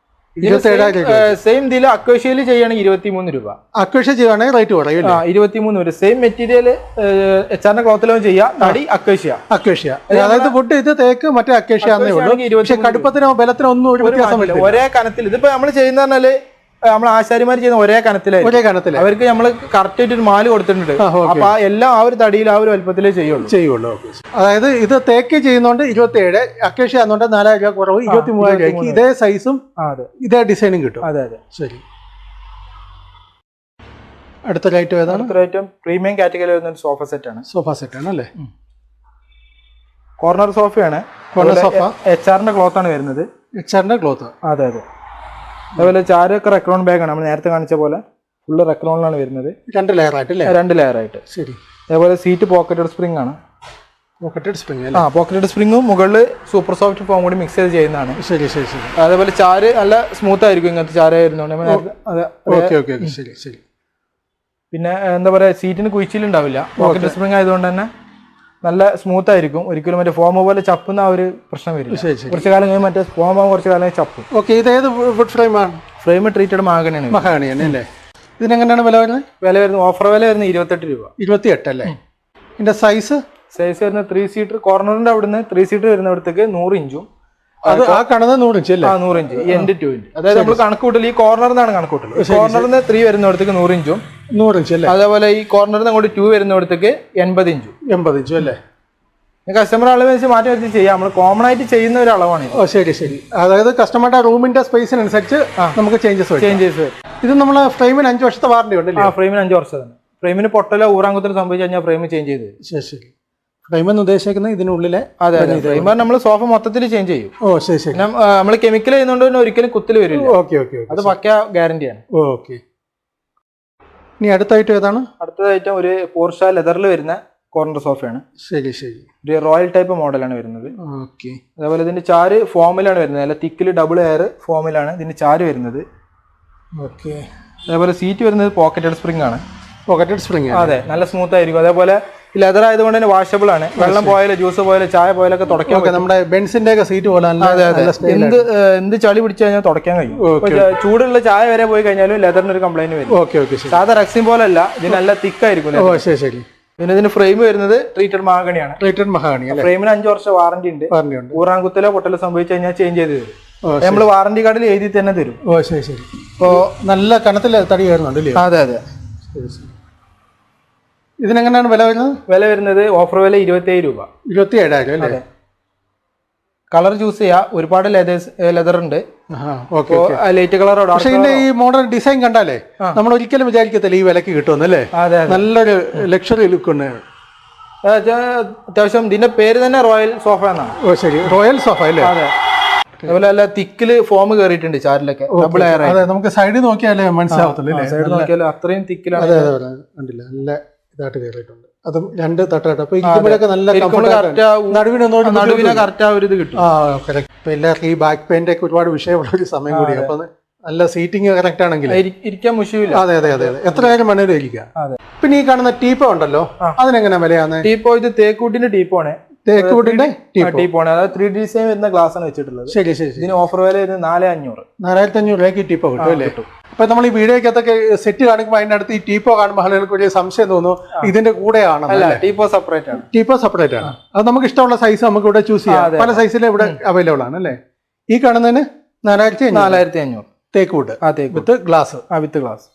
27,000. സെയിം ഇതിൽ അക്വേഷ്യയിൽ ചെയ്യുകയാണെങ്കിൽ 23 രൂപ. അക്വേഷ്യ ചെയ്യുകയാണെങ്കിൽ റേറ്റ് കുറയും. 23 രൂപ. സെയിം മെറ്റീരിയൽ HR ക്ലോത്തിലും ചെയ്യാം. തടി അക്വേഷ്യ. അതായത് വുഡ് ഇത് തേക്ക്, മറ്റേ അക്വേഷ്യ ആണെന്നേ ഉള്ളൂ. പക്ഷെ കടുപ്പത്തിനോ ബലത്തിനോ ഒന്നും ഒരു വ്യത്യാസമില്ല. ഒരേ കനത്തിൽ. ഇതിപ്പോ നമ്മൾ ചെയ്യുന്ന പറഞ്ഞാല് നമ്മൾ ആശാരിമാർ ചെയ്യുന്ന ഒരേ കനത്തിലായി. അവർക്ക് നമ്മൾ കറക്റ്റ് ആയിട്ട് ഒരു മാല് കൊടുത്തിട്ടുണ്ട്. അപ്പൊ എല്ലാം ആ ഒരു തടിയിൽ ആ ഒരു വലുപ്പത്തിലേ ചെയ്യുള്ളൂ. അതായത് ഇത് തേക്ക് ചെയ്യുന്നോണ്ട് 27, അക്വേഷ്യ ആണെന്നുണ്ട് 4,000 രൂപ കുറവ്, 23,000 രൂപയ്ക്ക് ഇതേ സൈസും ഇതേ ഡിസൈനും കിട്ടും. അതെ അതെ. ശരി. അടുത്തൊരു ഐറ്റം ഏതാണ്? അടുത്തൊരു ഐറ്റം പ്രീമിയം കാറ്റഗറി വരുന്ന ഒരു സോഫ സെറ്റ് ആണ്. സോഫ സെറ്റ് ആണ് അല്ലേ? കോർണർ സോഫയാണ്. കോർണർ സോഫ HR ക്ലോത്ത് ആണ് വരുന്നത്. HR cloth. അതെ അതെ. അതുപോലെ ചാരൊക്കെ റെക്രോൺ ബാഗാണ്. നമ്മൾ നേരത്തെ കാണിച്ച പോലെ ഫുള്ള് റെക്രോണിലാണ് വരുന്നത്. 2 ലെയർ ആയിട്ട് അല്ലേ? 2 ലെയർ ആയിട്ട്. ശരി. അതേപോലെ സീറ്റ് പോക്കറ്റഡ് സ്പ്രിംഗ് ആണ്. Pocketed spring. പോക്കറ്റഡ് സ്പ്രിംഗും മുകളിൽ സൂപ്പർ സോഫ്റ്റ് ഫോം കൂടി മിക്സ് ചെയ്ത് ചെയ്യുന്നതാണ്. ശരി ശരി ശരി. അതേപോലെ ചാര് നല്ല സ്മൂത്ത് ആയിരിക്കും, ഇങ്ങനത്തെ ചാര വരുന്നോണ്ട്. ശരി ശരി. പിന്നെ എന്താ പറയാ, സീറ്റിന് കുഴിച്ചിലുണ്ടാവില്ല. പോക്കറ്റഡ് സ്പ്രിംഗ് ആയതുകൊണ്ട് തന്നെ നല്ല സ്മൂത്ത് ആയിരിക്കും. ഒരിക്കലും മറ്റേ ഫോം പോലെ ചപ്പുന്ന ആ ഒരു പ്രശ്നം വരില്ല. കുറച്ച് കാലം കഴിഞ്ഞ് മറ്റേ ഫോം ആകുമ്പോൾ കുറച്ച് കാലം ചപ്പും. ഓക്കെ. ഇത് ഏത് വുഡ് ഫ്രെയിമാണ്? ഫ്രെയിം ട്രീറ്റഡ് മഹാഗണിയാണ് അല്ലേ? ഇതിനെങ്ങനെയാണ് വില വരുന്നത്? വില വരുന്നത് ഓഫർ വില വരുന്നത് 28 രൂപ. 28 അല്ലേ? ഇതിന്റെ സൈസ് വരുന്നത് 3 സീറ്റർ. കോർണറിന്റെ അവിടുന്ന് 3 സീറ്റർ വരുന്നിടത്തേക്ക് 100 ഇഞ്ചും. അത് ആ കാണുന്നത് 100 ഇഞ്ച് അല്ലേ? 100 ഇഞ്ച്. End to end. അതായത് നമ്മൾ കണക്ക് കൂട്ടൽ ഈ കോർണറിനാണ് കണക്ക് കൂട്ടൽ. കോർണറിന് 3 വരുന്നിടത്തേക്ക് 100 ഇഞ്ചും. 100 ഇഞ്ച് അല്ലേ? അതേപോലെ ഈ കോർണറിന് അങ്ങോട്ട് 2 വരുന്നിടത്തേക്ക് 80 ഇഞ്ചും. 80 ഇഞ്ചും അല്ലേ? കസ്റ്റമർ അളവ് വെച്ച് മാറ്റി വെച്ച് ചെയ്യാം. നമ്മൾ കോമൺ ആയിട്ട് ചെയ്യുന്ന ഒരു അളവാണ്. ഓ ശരി ശരി. അതായത് കസ്റ്റമറുടെ റൂമിന്റെ സ്പേസിനനുസരിച്ച് നമുക്ക് ചേഞ്ചസ് വരും. ഇത് നമ്മൾ ഫ്രെയിമിന് 5 വർഷത്തെ വാറണ്ടി ഉണ്ടല്ലേ? ഫ്രെയിമിന് 5 വർഷം തന്നെ. ഫ്രെയിമിന് പൊട്ടലോ ഊറാങ്കുത്തലോ സംഭവിച്ചു കഴിഞ്ഞാൽ ഫ്രെയിം ചേഞ്ച് ചെയ്ത്. ശരി ശരി. ഫ്രെയിം എന്ന് ഉദ്ദേശിക്കുന്നത് ഇതിനുള്ളിലെ? അതെ അതെ. ഫ്രെയിം നമ്മൾ സോഫ മൊത്തത്തിൽ ചേഞ്ച് ചെയ്യും. ഓ ശരി ശരി. നമ്മൾ കെമിക്കൽ ചെയ്യുന്നതുകൊണ്ട് തന്നെ ഒരിക്കലും കുത്തിൽ വരില്ല. Okay okay. അത് പക്ക ഗ്യാരണ്ടിയാണ്. ഓക്കെ. ഇനി അടുത്തായിട്ട് ഏതാണ്? അടുത്തതായിട്ട് ഒരു പോർഷ ലെതറിൽ വരുന്ന കോർണർ സോഫയാണ്. ശരി ശരി. ഒരു റോയൽ ടൈപ്പ് മോഡലാണ് വരുന്നത്. ഓക്കെ. അതേപോലെ ഇതിന്റെ ചാര് ഫോമിലാണ് വരുന്നത്. അല്ല തിക്കിൽ ഡബിൾ എയർ ഫോമിലാണ് ഇതിന്റെ ചാര് വരുന്നത്. ഓക്കെ. അതേപോലെ സീറ്റ് വരുന്നത് പോക്കറ്റഡ് സ്പ്രിംഗ് ആണ്. Pocketed spring. അതെ, നല്ല സ്മൂത്ത് ആയിരിക്കും. അതേപോലെ ലെതർ ആയതുകൊണ്ട് തന്നെ വാഷബിൾ ആണ്. വെള്ളം പോയാലും ജ്യൂസ് പോയാലും ചായ പോയാലൊക്കെ തുടയ്ക്കാൻ. നമ്മുടെ ബെൻസിന്റെ ഒക്കെ സീറ്റ് പോലെ എന്ത് ചളി പിടിച്ചു കഴിഞ്ഞാൽ തുടയ്ക്കാൻ കഴിയും. ചൂടുള്ള ചായ വരെ പോയി കഴിഞ്ഞാലും ലെതറിന് ഒരു കംപ്ലൈന്റ് വരും. Okay okay. സാധാ റെക്സിൻ പോലെ അല്ല, ഇത് നല്ല തിക്കായിരിക്കും. ശരി ശരി. പിന്നെ ഇതിന് ഫ്രെയിം വരുന്നത് ട്രീറ്റഡ് മഹാഗണിയാണ്. Treated mahogany. ഫ്രെയിമിന് 5 വർഷം വാറണ്ടി ഉണ്ട്. ഊറാങ്കുത്തലോ പൊട്ടലോ സംഭവിച്ചു കഴിഞ്ഞാൽ ചേഞ്ച് ചെയ്ത് തരും. നമ്മൾ വാറണ്ടി കാർഡിൽ എഴുതി തന്നെ തരും. ഓ ശരി ശരി. ഇപ്പോ നല്ല കനത്തിൽ തടി കയറുന്നുണ്ട്. അതെ അതെ. ഇതിനെങ്ങനെയാണ് വില വരുന്നത്? വില വരുന്നത് ഓഫർ വില 27 രൂപ. 27,000 അല്ലേ? കളർ ചൂസ് ചെയ്യാം. ഒരുപാട് ലെതർ ഉണ്ട്. ലൈറ്റ് കളറോ പക്ഷെ ഇതിന്റെ ഈ മോഡേൺ ഡിസൈൻ കണ്ടാലേ നമ്മൾ ഒരിക്കലും വിചാരിക്കത്തില്ല ഈ വിലക്ക് കിട്ടുമെന്നല്ലേ. നല്ലൊരു ലക്ഷറി ലുക്ക് ഉണ്ട്. അത്യാവശ്യം ഇതിന്റെ പേര് തന്നെ റോയൽ സോഫ എന്നാണ്. ഓ ശരി, റോയൽ സോഫ അല്ലേ. അതെ, അതുപോലെ നല്ല തിക്കില് ഫോം കയറിയിട്ടുണ്ട് ചാരിലൊക്കെ. Double air. അതെ, നമുക്ക് സൈഡിൽ നോക്കിയാലേ മനസ്സിലാവത്തുള്ളൂ. സൈഡ് നോക്കിയാലും അത്രയും തിക്കിലാണ്. അതെ അതെ, കണ്ടില്ല, നല്ല ഇതായിട്ട് കയറിയിട്ടുണ്ട്. അതും 2 തട്ടായിട്ട്. അപ്പൊ ഇരിക്കുമ്പോഴൊക്കെ നല്ല നടുവിനെ കറക്റ്റ് ആ ഒരു ഇത് കിട്ടും. ഇപ്പൊ എല്ലാവർക്കും ഈ ബാക്ക് പെയിന്റ് ഒക്കെ ഒരുപാട് വിഷയമുള്ള ഒരു സമയം കൂടി. അപ്പൊ നല്ല സീറ്റിംഗ് കറക്റ്റ് ആണെങ്കിൽ ഇരിക്കാൻ മുഷിയില്ല. അതെ അതെ അതെ അതെ, എത്ര നേരം വേണേലും ഇരിക്കാം. പിന്നെ ഈ കാണുന്ന ടീപ്പോ ഉണ്ടല്ലോ, അതിനെങ്ങനെ വിലയാണ്? ടീപ്പോ ഇത് തേക്കൂട്ടിന്റെ ടീപ്പോണ്. തേക്കൂട്ടിന്റെ ടീപ്പോണ്. അതായത് 3D ഡിസൈൻ വരുന്ന ഗ്ലാസ് ആണ് വെച്ചിട്ടുള്ളത്. ശരി ശരി. ഇതിന് ഓഫർ വില വരുന്നത് 4500. 4500 രൂപയ്ക്ക് ഈ ടീപ്പോ കിട്ടും അല്ലേ? അപ്പൊ നമ്മൾ ഈ വീഡിയോക്കകത്തൊക്കെ സെറ്റ് കാണിക്കുമ്പോൾ അതിന്റെ അടുത്ത് ഈ ടീപ്പോ കാണുമ്പോൾ ആളുകൾക്ക് വലിയ സംശയം തോന്നുന്നു ഇതിന്റെ കൂടെയാണ്. അല്ല, ടീപ്പോ സെപ്പറേറ്റ് ആണ്. ടീപ്പോ സെപ്പറേറ്റ് ആണ്. അത് നമുക്ക് ഇഷ്ടമുള്ള സൈസ് നമുക്ക് ഇവിടെ ചൂസ് ചെയ്യാം. പല സൈസിലും ഇവിടെ അവൈലബിൾ ആണ് അല്ലേ? ഈ കാണുന്നതിന് 4500 തേക്കൂട്ട് വിത്ത് ഗ്ലാസ്. വിത്ത് ഗ്ലാസ്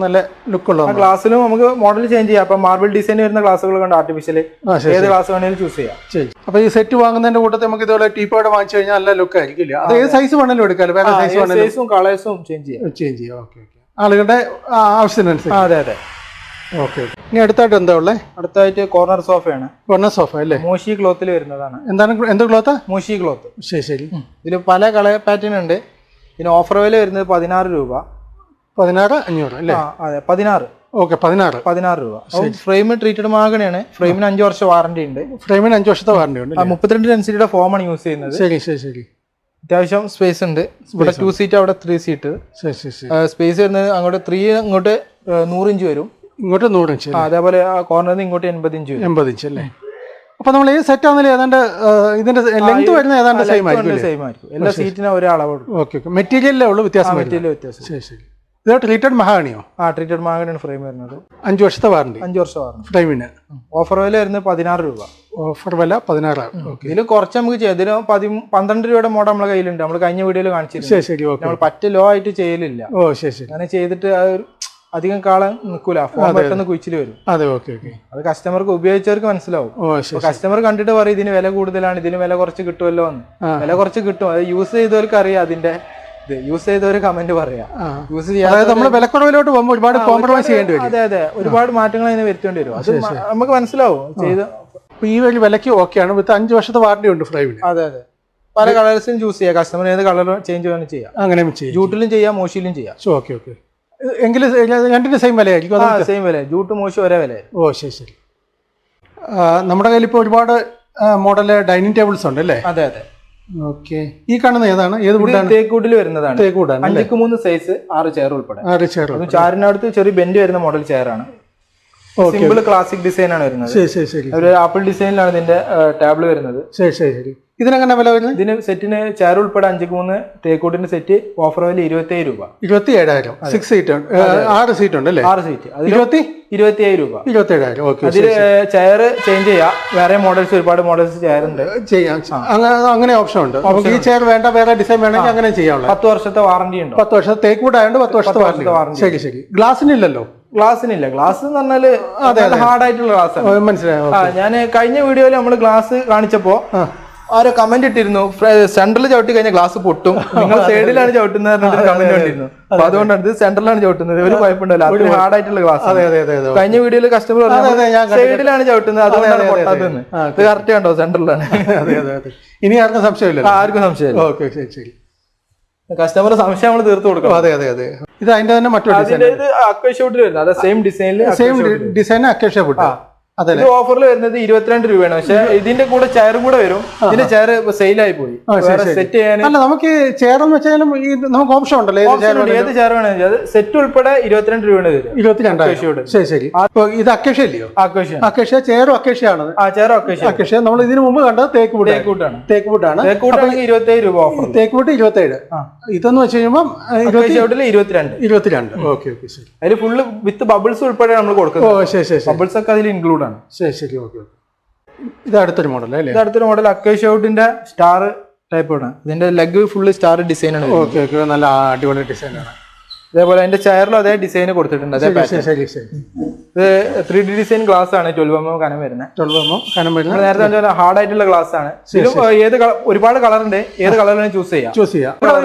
നല്ല ലുക്കുള്ള ഗ്ലാസ്സിലും നമുക്ക് മോഡൽ ചേഞ്ച് ചെയ്യാം. അപ്പൊ മാർബിൾ ഡിസൈൻ വരുന്ന ഗ്ലാസുകൾ കൊണ്ട് ആർട്ടിഫിഷ്യൽ ഏത് ഗ്ലാസ് വേണമെങ്കിലും ചൂസ് ചെയ്യാം. ശരി. അപ്പൊ ഈ സെറ്റ് വാങ്ങുന്നതിന്റെ കൂട്ടത്തിൽ നമുക്ക് ഇതുപോലെ ടീപ്പോടെ വാങ്ങിച്ചു കഴിഞ്ഞാൽ നല്ല ലുക്ക് ആയിരിക്കില്ല. അത് ഏത് സൈസ് വേണമെങ്കിലും എടുക്കാമല്ലോ. വേറെ സൈസും കളേഴ്സും ചേഞ്ച് ചെയ്യാം. ഓക്കെ ഓക്കെ, ആളുകളുടെ ആവശ്യത്തിനനുസരിച്ച്. അതെ അതെ. ഓക്കെ. ഇനി അടുത്തായിട്ട് എന്താ ഉള്ളത്? അടുത്തായിട്ട് കോർണർ സോഫയാണ്. കോർണർ സോഫ അല്ലേ? മോഷി ക്ലോത്തിൽ വരുന്നതാണ്. എന്താണ്, എന്ത് ക്ലോത്ത്? മോഷി ക്ലോത്ത്. ശരി ശരി. ഇതിൽ പല കളർ പാറ്റേൺ ഉണ്ട്. ഇതിന് ഓഫർ വില വരുന്നത് 16 രൂപ. 16,500 അല്ലേ? അതെ, 16. ഓക്കെ, 16 രൂപ. Frame treated മാഗണിയാണ്. ഫ്രെയിമിന് 5 വർഷം വാറന്റി ഉണ്ട്. ഫ്രെയിമിന് 5 വർഷത്തെ വാറന്റി ഉണ്ട്. 32 ഡെൻസിറ്റിയുടെ ഫോമാണ് യൂസ് ചെയ്യുന്നത്. ശരി ശരി ശരി. അത്യാവശ്യം സ്പേസ് ഉണ്ട്. ഇവിടെ 2 സീറ്റ്, അവിടെ 3 സീറ്റ്. സ്പേസ് വരുന്നത് അങ്ങോട്ട് 3, അങ്ങോട്ട് 100 ഇഞ്ച് വരും. ഇങ്ങോട്ട് 100 ഇഞ്ച്. അതേപോലെ കോർണറിൽ ഇങ്ങോട്ട് 80 ഇഞ്ച് വരും. 80 ഇഞ്ച് അല്ലേ? അപ്പൊ നമ്മൾ ഈ സെറ്റ് ആണെങ്കിലും ഏതാണ്ട് ഇതിന്റെ ലെങ്ത് വരുന്നത് ഏതാണ്ട് സെയിം ആയിരിക്കും. എല്ലാ സീറ്റിനും ഒരേ അളവ്. Okay okay. മെറ്റീരിയലിലേ ഉള്ളൂ വ്യത്യാസം. ശരി ശരി. ഇത് ട്രീറ്റഡ് മഹാഗണിയോ? ട്രീറ്റഡ് മഹാഗണിയാണ് ഫ്രെയിം വരുന്നത്. 5 വർഷത്തെ വാറന്റി. 5 വർഷം വാറന്റി ഫ്രെയിമിന്. ഓഫർ വില വരുന്നത് 16 രൂപ. ഓഫർ വില 16. ഇതിൽ കുറച്ച് നമുക്ക് ചെയ്യാം. ഇതിന് 12 രൂപയുടെ മോഡൽ നമ്മളെ കയ്യിലുണ്ട്. നമ്മൾ കഴിഞ്ഞ വീഡിയോയിൽ കാണിച്ചിരുന്നു. ശരി ശരി. നമ്മൾ പറ്റ ലോ ആയിട്ട് ചെയ്യലില്ല. ഓ ശരി ശരി. അങ്ങനെ ചെയ്തിട്ട് അധികം കാലം നിൽക്കൂല. ഫോൺ പെട്ടെന്ന് കുഴിച്ചിൽ വരും. അതെ, ഓക്കെ ഓക്കെ. അത് കസ്റ്റമർക്ക് ഉപയോഗിച്ചവർക്ക് മനസ്സിലാവും. കസ്റ്റമർ കണ്ടിട്ട് പറയും ഇതിന് വില കൂടുതലാണ്, ഇതിന് വില കുറച്ച് കിട്ടുമല്ലോ എന്ന്. വില കുറച്ച് കിട്ടും. അത് യൂസ് ചെയ്തവർക്ക് അറിയാം. അതിന്റെ യൂസ് ചെയ്തവർ കമന്റ് പറയാം. യൂസ് ചെയ്യാതെ നമ്മൾ വിലക്കുറവിലോട്ട് പോകുമ്പോൾ ഒരുപാട് കോംപ്രമൈസ് ചെയ്യേണ്ടി വരും. അതെ അതെ, ഒരുപാട് മാറ്റങ്ങൾ അതിന് വരുത്തേണ്ടി വരും. അത് നമുക്ക് മനസ്സിലാവും ചെയ്ത്. ഈ ഒരു വിലക്ക് ഓക്കെയാണ്. വിത്ത് 5 വർഷത്തെ വാറന്റി ഉണ്ട് ഫ്രെയിമിന്. അതെ അതെ. പല കളേഴ്സും ചൂസ് ചെയ്യാം. കസ്റ്റമർ ഏത് കളർ ചേഞ്ച് വേണം ചെയ്യാം. അങ്ങനെ ചെയ്യാം. ജൂട്ടിലും ചെയ്യാം, മോശിയിലും ചെയ്യാം. Okay okay. എങ്കിലും രണ്ടിന്റെ സെയിം വിലയായിരിക്കും? സെയിം വില. ജൂട്ട് മോശി ഒരേ വില. ഓ ശരി ശരി. നമ്മുടെ കയ്യിൽ ഇപ്പോൾ ഒരുപാട് മോഡല് ഡൈനിങ് ടേബിൾസ് ഉണ്ട് അല്ലേ? അതെ അതെ. ഓക്കെ. ഈ കാണുന്ന ഏതാണ്? ഏത് വുഡാണ്? തേക്കൂട്ടിൽ വരുന്നതാണ്. തേക്കൂടാണ്. 5x3 സൈസ് 6 ചെയർ ഉൾപ്പെടെ. 6 ചെയർ. ചാരിനടുത്ത് ചെറിയ ബെൻഡ് വരുന്ന മോഡൽ ചെയറാണ്. സിമ്പിൾ ക്ലാസിക് ഡിസൈൻ ആണ് വരുന്നത്. ശരി ശരി ശരി. ഒരു ആപ്പിൾ ഡിസൈനിലാണ് ഇതിന്റെ ടേബിൾ വരുന്നത്. ശരി ശരി ശരി. ഇതിനെങ്ങനെ വില വരുന്നത്? ഇതിന് സെറ്റിന് ചെയർ ഉൾപ്പെടെ 5x3 തേക്കൂട്ടിന്റെ സെറ്റ് ഓഫർ വില 27 രൂപ. 27,000. 6 സീറ്റ്, 6 സീറ്റ് ഉണ്ട് അല്ലേ? 6 സീറ്റ്. 27 രൂപ. 27,000. ഓക്കെ. അതിൽ ചെയർ ചേഞ്ച് ചെയ്യാം. വേറെ മോഡൽസ്, ഒരുപാട് മോഡൽസ് ചെയർ ഉണ്ട്. ചെയ്യാം. അങ്ങനെ ഓപ്ഷൻ ഉണ്ട്. നമുക്ക് ഈ ചെയർ വേണ്ട, വേറെ ഡിസൈൻ വേണമെങ്കിൽ അങ്ങനെ ചെയ്യാം. 10 വർഷത്തെ വാറന്റി ഉണ്ട്. 10 വർഷത്തെ തേക്കൂട്ട് ആയതുകൊണ്ട് 10 വർഷത്തെ വാറന്റി. ശരി ശരി. ഗ്ലാസിനില്ലല്ലോ? ഗ്ലാസിനില്ല. ഗ്ലാസ് എന്ന് പറഞ്ഞാല് ഹാർഡ് ആയിട്ടുള്ള ഗ്ലാസ് ആണ്. മനസ്സിലായി. ഞാൻ കഴിഞ്ഞ വീഡിയോയിൽ നമ്മൾ ഗ്ലാസ് കാണിച്ചപ്പോ ആരോ കമന്റ് ഇട്ടിരുന്നു, സെന്ററിൽ ചവിട്ടി കഴിഞ്ഞാൽ ഗ്ലാസ് പൊട്ടും, നിങ്ങൾ സൈഡിലാണ് ചവിട്ടുന്നത് കമന്റ് ഇട്ടിരുന്നു. അപ്പൊ അതുകൊണ്ടാണ് ഇത് സെന്ററിലാണ് ചവിട്ടുന്നത്. ഒരു കുഴപ്പമുണ്ടല്ലോ, അതൊരു ഹാർഡ് ആയിട്ടുള്ള ഗ്ലാസ്. കഴിഞ്ഞ വീഡിയോയിൽ കസ്റ്റമർ സൈഡിലാണ് ചവിട്ടുന്നത്, അതുകൊണ്ടാണ് പൊട്ടാത്തതെന്ന്. ഇത് കറക്റ്റ് കണ്ടോ? സെന്ററിലാണ്. ഇനി ആർക്കും സംശയമില്ല? ആർക്കും സംശയമില്ല. ഓക്കെ ശരി ശരി. കസ്റ്റമർ സംശയം നമ്മൾ തീർത്ത് കൊടുക്കും. അതെ അതെ അതെ. ഇത് അതിന്റെ തന്നെ മറ്റൊരു അക്വേഷ്യ വുഡിൽ വരുന്നത്. അതെ, സെയിം ഡിസൈനിൽ ഡിസൈൻ അക്വേഷ്യ വുഡ്. ഇത് ഓഫറിൽ വരുന്നത് 22 രൂപയാണ്. പക്ഷെ ഇതിന്റെ കൂടെ ചെയറും കൂടെ വരും. ഇതിന്റെ ചെയർ സെയിലായി പോയി. സെറ്റ് ചെയ്യാൻ അല്ല, നമുക്ക് ചെയർ എന്ന് വെച്ചാലും നമുക്ക് ഓപ്ഷൻ ഉണ്ടല്ലോ. ഏത് ചെയർ വേണമെങ്കിൽ അത് സെറ്റ് ഉൾപ്പെടെ 22 രൂപയാണ് വരും. 22. ശരി ശരി. ഇത് അക്വേഷ്യ അല്ലയോ? അക്വേഷ്യ ചെയറും അക്വേഷ്യ ആണ്. ചെയറും അക്വേഷ്യ. നമ്മൾ ഇതിനു മുമ്പ് കണ്ടത് തേക്കൂട്ടാണ്. തേക്കൂട്ടാണ് 27 രൂപ ഓഫർ. തേക്കൂട്ട് 27. ഇതെന്ന് വെച്ച് കഴിയുമ്പോൾ 22. ഓക്കെ ഓക്കെ ശരി. അതിൽ ഫുള്ള് വിത്ത് ബബിൾസ് ഉൾപ്പെടെ നമ്മൾ കൊടുക്കുന്നത്. ഓ ശരി ശരി. ബബിൾസ് ഒക്കെ അതിൽ ഇൻക്ലൂഡ്. ശരി ശരി. Okay okay. ഇത് അടുത്തൊരു മോഡൽ അല്ലേ? ഇത് അടുത്തൊരു മോഡൽ അക്വേഷ്യ വുഡിന്റെ സ്റ്റാർ ടൈപ്പ് ആണ്. ഇതിന്റെ ലെഗ് ഫുള്ള് സ്റ്റാർ ഡിസൈൻ ആണ്. Okay okay. നല്ല അടിപൊളി ഡിസൈൻ ആണ്. അതേപോലെ അതിന്റെ ചെയറിലും അതേ ഡിസൈൻ കൊടുത്തിട്ടുണ്ട്. അതേ ശരി ശരി. ഇത് 3D ഡിസൈൻ ഗ്ലാസ് ആണ്, 12 mm കനം വരുന്നത്. 12 mm കനം വരുന്നത്. നേരത്തെ ഹാർഡ് ആയിട്ടുള്ള ഗ്ലാസ് ആണ്. ഇതിലും ഒരുപാട് കളർ ഉണ്ട്, ഏത് കളറിലും ചൂസ് ചെയ്യാം.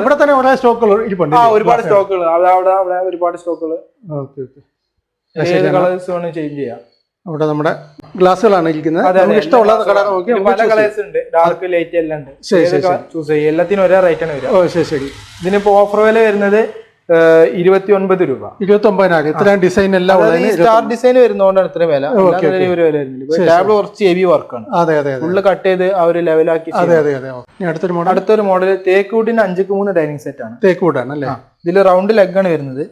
ഇവിടെ തന്നെ ഇവിടെ സ്റ്റോക്കുകൾ ഇരിപ്പുണ്ട്. ഒരുപാട് സ്റ്റോക്കുകൾ അവിടെ ഒരുപാട് സ്റ്റോക്കുകൾ. ഏത് കളേഴ്സ് വേണം ചേഞ്ച് ചെയ്യാം. അവിടെ നമ്മുടെ ഗ്ലാസ്സുകളാണ് ഇരിക്കുന്നത്. ഇഷ്ടമുള്ള കളർ നോക്കി പല കളേഴ്സ് ഉണ്ട്, ഡാർക്ക് ലൈറ്റ് എല്ലാം ഉണ്ട്. ചൂസ് ചെയ്യാം. എല്ലാത്തിനും ഒരേ റേറ്റ് ആണ് വരിക. ശരി ശരി. ഇതിനിപ്പോ ഓഫർ വില വരുന്നത് 29 രൂപ. 29,000. ഇത്രയും ഡിസൈൻ എല്ലാം സ്റ്റാർ ഡിസൈൻ വരുന്നതുകൊണ്ടാണ് ഇത്ര വില. ടാബിൾ കുറച്ച് ഹെവി വർക്കാണ്. അതെ അതെ. ഫുള്ള് കട്ട് ചെയ്ത് ആ ഒരു ലെവലാക്കി. അതെ അതെ അതെ. അടുത്തൊരു മോഡൽ തേക്കൂട്ടിന്റെ 5x3 ഡൈനിങ് സെറ്റ് ആണ്. തേക്കൂട്ടാണ് അല്ലേ? ഇതിൽ റൗണ്ട് ലെഗ് ആണ് വരുന്നത്.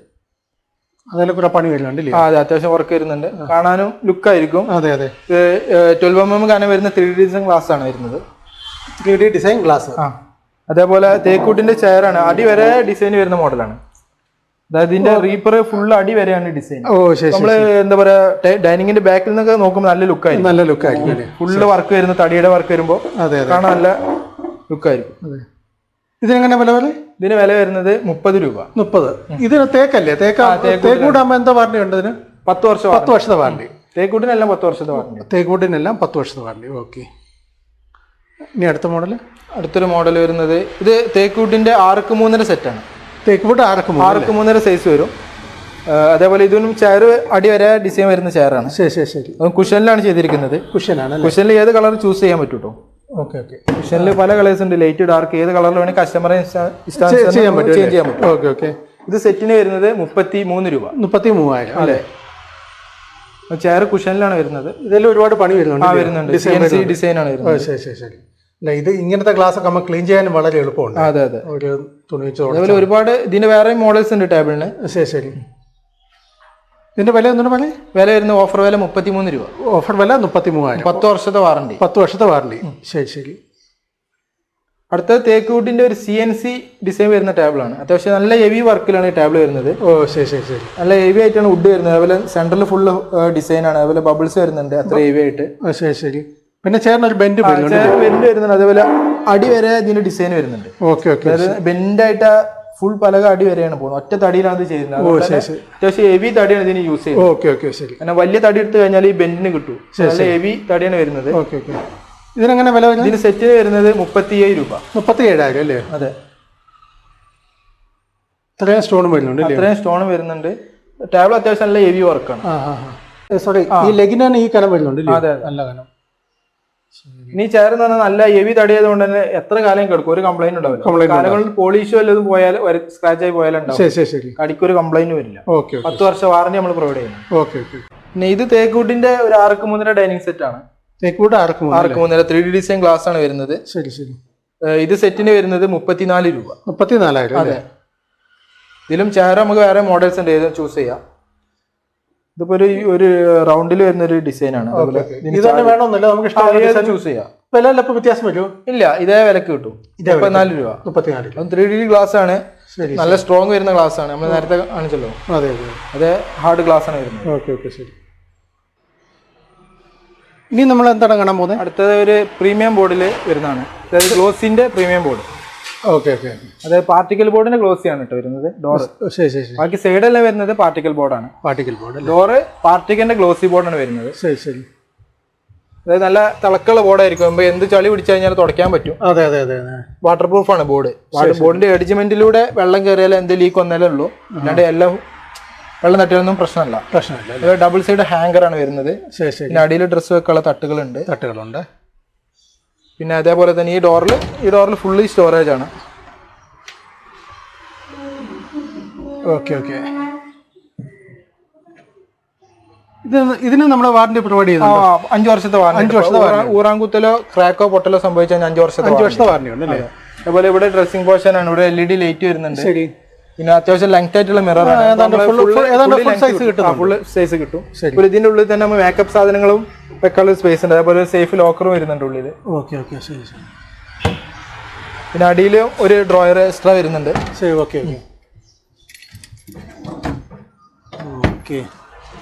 അതിൽ കുറെ പണി വരുന്നുണ്ട്. അതെ, അത്യാവശ്യം വർക്ക് വരുന്നുണ്ട്. കാണാനും ലുക്ക് ആയിരിക്കും. അതെ അതെ. 12 mm കനം വരുന്ന 3D ഡിസൈൻ ഗ്ലാസ് ആണ് വരുന്നത്. 3D design glass. അതേപോലെ തേക്കൂട്ടിന്റെ ചെയർ ആണ്. അടി വരെ ഡിസൈൻ വരുന്ന മോഡലാണ്. അതായത് ഇതിന്റെ റീപ്പർ ഫുൾ അടി വരെയാണ് ഡിസൈൻ. നമ്മള് എന്താ പറയാ, ഡൈനിങ്ങിന്റെ ബാക്കിൽ നിന്നൊക്കെ നോക്കുമ്പോൾ നല്ല ലുക്കായിരിക്കും. നല്ല ലുക്കായിരിക്കും. ഫുള്ള് വർക്ക് വരുന്ന തടിയുടെ വർക്ക് വരുമ്പോൾ കാണാൻ നല്ല ലുക്കായിരിക്കും. ഇതിനെങ്ങനെ വില? ഇതിന് വില വരുന്നത് 30 രൂപ. 30. ഇതിന് തേക്കല്ലേ? തേക്കൂട്ടാകുമ്പോ എന്താ വാറണ്ടി ഉണ്ട് ഇതിന്? 10 വർഷം. 10 വർഷത്തെ വാറണ്ടി. തേക്കൂട്ടിനെല്ലാം 10 വർഷത്തെ വാറണ്ടി. തേക്കൂട്ടിനെല്ലാം 10 വർഷത്തെ വാറണ്ടി. ഓക്കെ. ഇനി അടുത്ത മോഡൽ. അടുത്തൊരു മോഡൽ വരുന്നത് ഇത് തേക്കൂട്ടിന്റെ 6x3 സെറ്റാണ്. തേക്കൂട്ട് 6x3 സൈസ് വരും. അതേപോലെ ഇതിനും ചെയർ അടി വരെ ഡിസൈൻ വരുന്ന ചെയറാണ്. ശരി ശരി ശരി. കുഷനിലാണ് ചെയ്തിരിക്കുന്നത്. കുഷനിൽ ഏത് കളർ ചൂസ് ചെയ്യാൻ പറ്റും കേട്ടോ. Okay okay. കുഷനിൽ പല കളേഴ്സ് ഉണ്ട്, ലൈറ്റ് ഡാർക്ക്, ഏത് കളറിൽ വേണമെങ്കിൽ കസ്റ്റമറെ ചേഞ്ച് ചെയ്യാൻ പറ്റും. Okay okay. ഇത് സെറ്റിന് വരുന്നത് 33 രൂപ. 33,000 അല്ലേ? ചെയർ കുഷനിലാണ് വരുന്നത്. ഇതെല്ലാം ഒരുപാട് പണി വരുന്നുണ്ട്. ഡിസൈൻ ആണ് വരുന്നത്. ശരി ശരി ശരി. അല്ല, ഇത് ഇങ്ങനത്തെ ഗ്ലാസ് ഒക്കെ നമ്മൾ ക്ലീൻ ചെയ്യാനും വളരെ എളുപ്പമുണ്ട്. അതെ അതെ. ഒരു തുണി വെച്ച് അതേപോലെ ഒരുപാട് ഇതിന്റെ വേറെ മോഡൽസ് ഉണ്ട് ടേബിളിന്. ശരി ശരി. ഇതിന്റെ വില ഒന്നും പറയും? വില വരുന്ന ഓഫർ വില 33 രൂപ. ഓഫർ വില 33,000. 10 വർഷത്തെ വാറണ്ടി. 10 വർഷത്തെ വാറണ്ടി. ശരി ശരി. അടുത്തത് തേക്കൂട്ടിന്റെ ഒരു CNC ഡിസൈൻ വരുന്ന ടേബിളാണ്. അത്യാവശ്യം നല്ല ഹെവി വർക്കിലാണ് ഈ ടേബിൾ വരുന്നത്. ശരി ശരി ശരി. നല്ല ഹെവി ആയിട്ടാണ് വുഡ് വരുന്നത്. അതുപോലെ സെന്ററിൽ ഫുള്ള് ഡിസൈൻ ആണ്. അതുപോലെ ബബിൾസ് വരുന്നുണ്ട്, അത്ര ഹെവി ആയിട്ട്. ശരി ശരി. പിന്നെ ചേർന്ന ഒരു ബെൻഡ് വരുന്നുണ്ട്. അതേപോലെ അടി വരെ ഇതിന്റെ ഡിസൈൻ വരുന്നുണ്ട്. Okay okay. അതായത് ബെൻഡായിട്ട് ഫുൾ പലക അടി വരെയാണ് പോകുന്നത്. ഒറ്റ തടിയിലാണ് ഇത് ചെയ്യുന്നത്. അത്യാവശ്യം ഹെവി തടിയാണ് ഇതിന് യൂസ് ചെയ്യുന്നത്. ഓക്കെ ഓക്കെ ശരി. കാരണം വലിയ തടി എടുത്തു കഴിഞ്ഞാൽ ഈ ബെൻഡിന് കിട്ടും. നല്ല ഹെവി തടിയാണ് വരുന്നത്. Okay okay. ഇതിനെങ്ങനെ വില? ഇതിന് സെറ്റിന് വരുന്നത് 37 രൂപ. 37,000 അല്ലേ? അതെ. ഇത്രയും സ്റ്റോണും വരുന്നുണ്ട്. ഇത്രയും സ്റ്റോണും വരുന്നുണ്ട്. ടേബിൾ അത്യാവശ്യം നല്ല ഹെവി വർക്കാണ്. സോറി, ഈ ലെഗിനാണ് ഈ കനം വരുന്നുണ്ട്. അതെ, നല്ല കനം. ഇനി ചെയർ എന്ന് പറഞ്ഞാൽ നല്ല ഹെവി തടിയായത് കൊണ്ട് തന്നെ എത്ര കാലം കിടക്കും, ഒരു കംപ്ലൈന്റ് ഉണ്ടാവില്ല. കാലങ്ങളിൽ പോളിഷോ വല്ലതും പോയാൽ സ്ക്രാച്ച് ആയി പോയാലുണ്ടാവും. കടിക്കൊരു കംപ്ലൈന്റ് വരില്ല. 10 വർഷം വാറന്റി നമ്മൾ പ്രൊവൈഡ് ചെയ്യുന്നു. Okay okay. പിന്നെ ഇത് തേക്കൂട്ടിന്റെ ഒരു 6x3 ഡൈനിങ് സെറ്റ് ആണ്. തേക്കൂട്ട് 6x3 3D ഡിസൈൻ ഗ്ലാസ് ആണ് വരുന്നത്. ശരി ശരി. ഇത് സെറ്റിന് വരുന്നത് 34 രൂപ. 34,000. അതെ. ഇതിലും ചെയർ നമുക്ക് വേറെ മോഡൽസ് ഉണ്ട്, ഏത് ചൂസ് ചെയ്യാം. ഇതിപ്പോ ഒരു റൗണ്ടിൽ വരുന്ന ഒരു ഡിസൈൻ ആണ്. ചൂസ് ചെയ്യാം. വില വ്യത്യാസം വരുമോ? ഇല്ല, ഇതേ വിലക്ക് കിട്ടും. 34 രൂപ. 34. 3D ഗ്ലാസ് ആണ്. നല്ല സ്ട്രോങ് വരുന്ന ഗ്ലാസ് ആണ്. നമ്മൾ നേരത്തെ കാണിച്ചല്ലോ. അതെ അതെ. ഹാർഡ് ഗ്ലാസ് ആണ് വരുന്നത്. ഓക്കെ ഓക്കെ ശരി. ഇനി നമ്മൾ എന്താണ് കാണാൻ പോകുന്നത്? അടുത്തത് ഒരു പ്രീമിയം ബോർഡിൽ വരുന്നതാണ്. അതായത് ഗ്ലോസിന്റെ പ്രീമിയം ബോർഡ്. Okay okay. അതായത് പാർട്ടിക്കൽ ബോർഡിന്റെ ഗ്ലോസി ആണ് കേട്ടോ വരുന്നത്. ഡോർ ബാക്കി സൈഡെല്ലാം വരുന്നത് പാർട്ടിക്കൽ ബോർഡാണ്. Particle board. ഡോറ് പാർട്ടിക്കലിന്റെ ഗ്ലോസി ബോർഡാണ് വരുന്നത്. ശരി ശരി. അതായത് നല്ല തിളക്കുള്ള ബോർഡായിരിക്കും. എന്ത് ചളി പിടിച്ചു കഴിഞ്ഞാൽ തുടയ്ക്കാൻ പറ്റും. അതെ അതെ അതെ. വാട്ടർ പ്രൂഫ് ആണ് ബോർഡ്. ബോർഡിന്റെ എഡ്ജ്മെന്റിലൂടെ വെള്ളം കയറിയാലും എന്ത് ലീക്ക് വന്നാലേ ഉള്ളൂ. അല്ലാണ്ട് എല്ലാം വെള്ളം തട്ടിയാലൊന്നും പ്രശ്നമില്ല. ഡബിൾ സൈഡ് ഹാങ്കർ ആണ് വരുന്നത്. പിന്നെ അടിയിൽ ഡ്രസ്സ് വെക്കാനുള്ള തട്ടുകളുണ്ട്. പിന്നെ അതേപോലെ തന്നെ ഈ ഡോറിൽ ഫുള്ളി സ്റ്റോറേജ് ആണ്. Okay okay. ഇതിന് നമ്മുടെ വാറന്റി പ്രൊവൈഡ് ചെയ്യുന്നു. 5 വർഷത്തെ വാറന്റി. ഊറാങ്കുത്തലോ ക്രാക്കോ പൊട്ടലോ സംഭവിച്ചാൽ 5 വർഷത്തെ വാറന്റി ഉണ്ട്. അതുപോലെ ഇവിടെ ഡ്രസ്സിംഗ് പോർഷൻ ആണ്. ഇവിടെ LED ലൈറ്റ് വരുന്നുണ്ട്. പിന്നെ അത്യാവശ്യം ലെങ്ത് ആയിട്ടുള്ള മിറർ ആണ്. ഫുൾ സൈസ് കിട്ടും. ഇതിന്റെ ഉള്ളിൽ തന്നെ നമ്മൾ മേക്കപ്പ് സാധനങ്ങളും വെക്കാനുള്ള സ്പേസ് ഉണ്ട്. അതേപോലെ സേഫ് ലോക്കറും വരുന്നുണ്ട് ഉള്ളിൽ. ഓക്കെ ഓക്കെ ശരി ശരി. പിന്നെ അടിയിൽ ഒരു ഡ്രോയർ എക്സ്ട്രാ വരുന്നുണ്ട്. ശരി. Okay okay okay.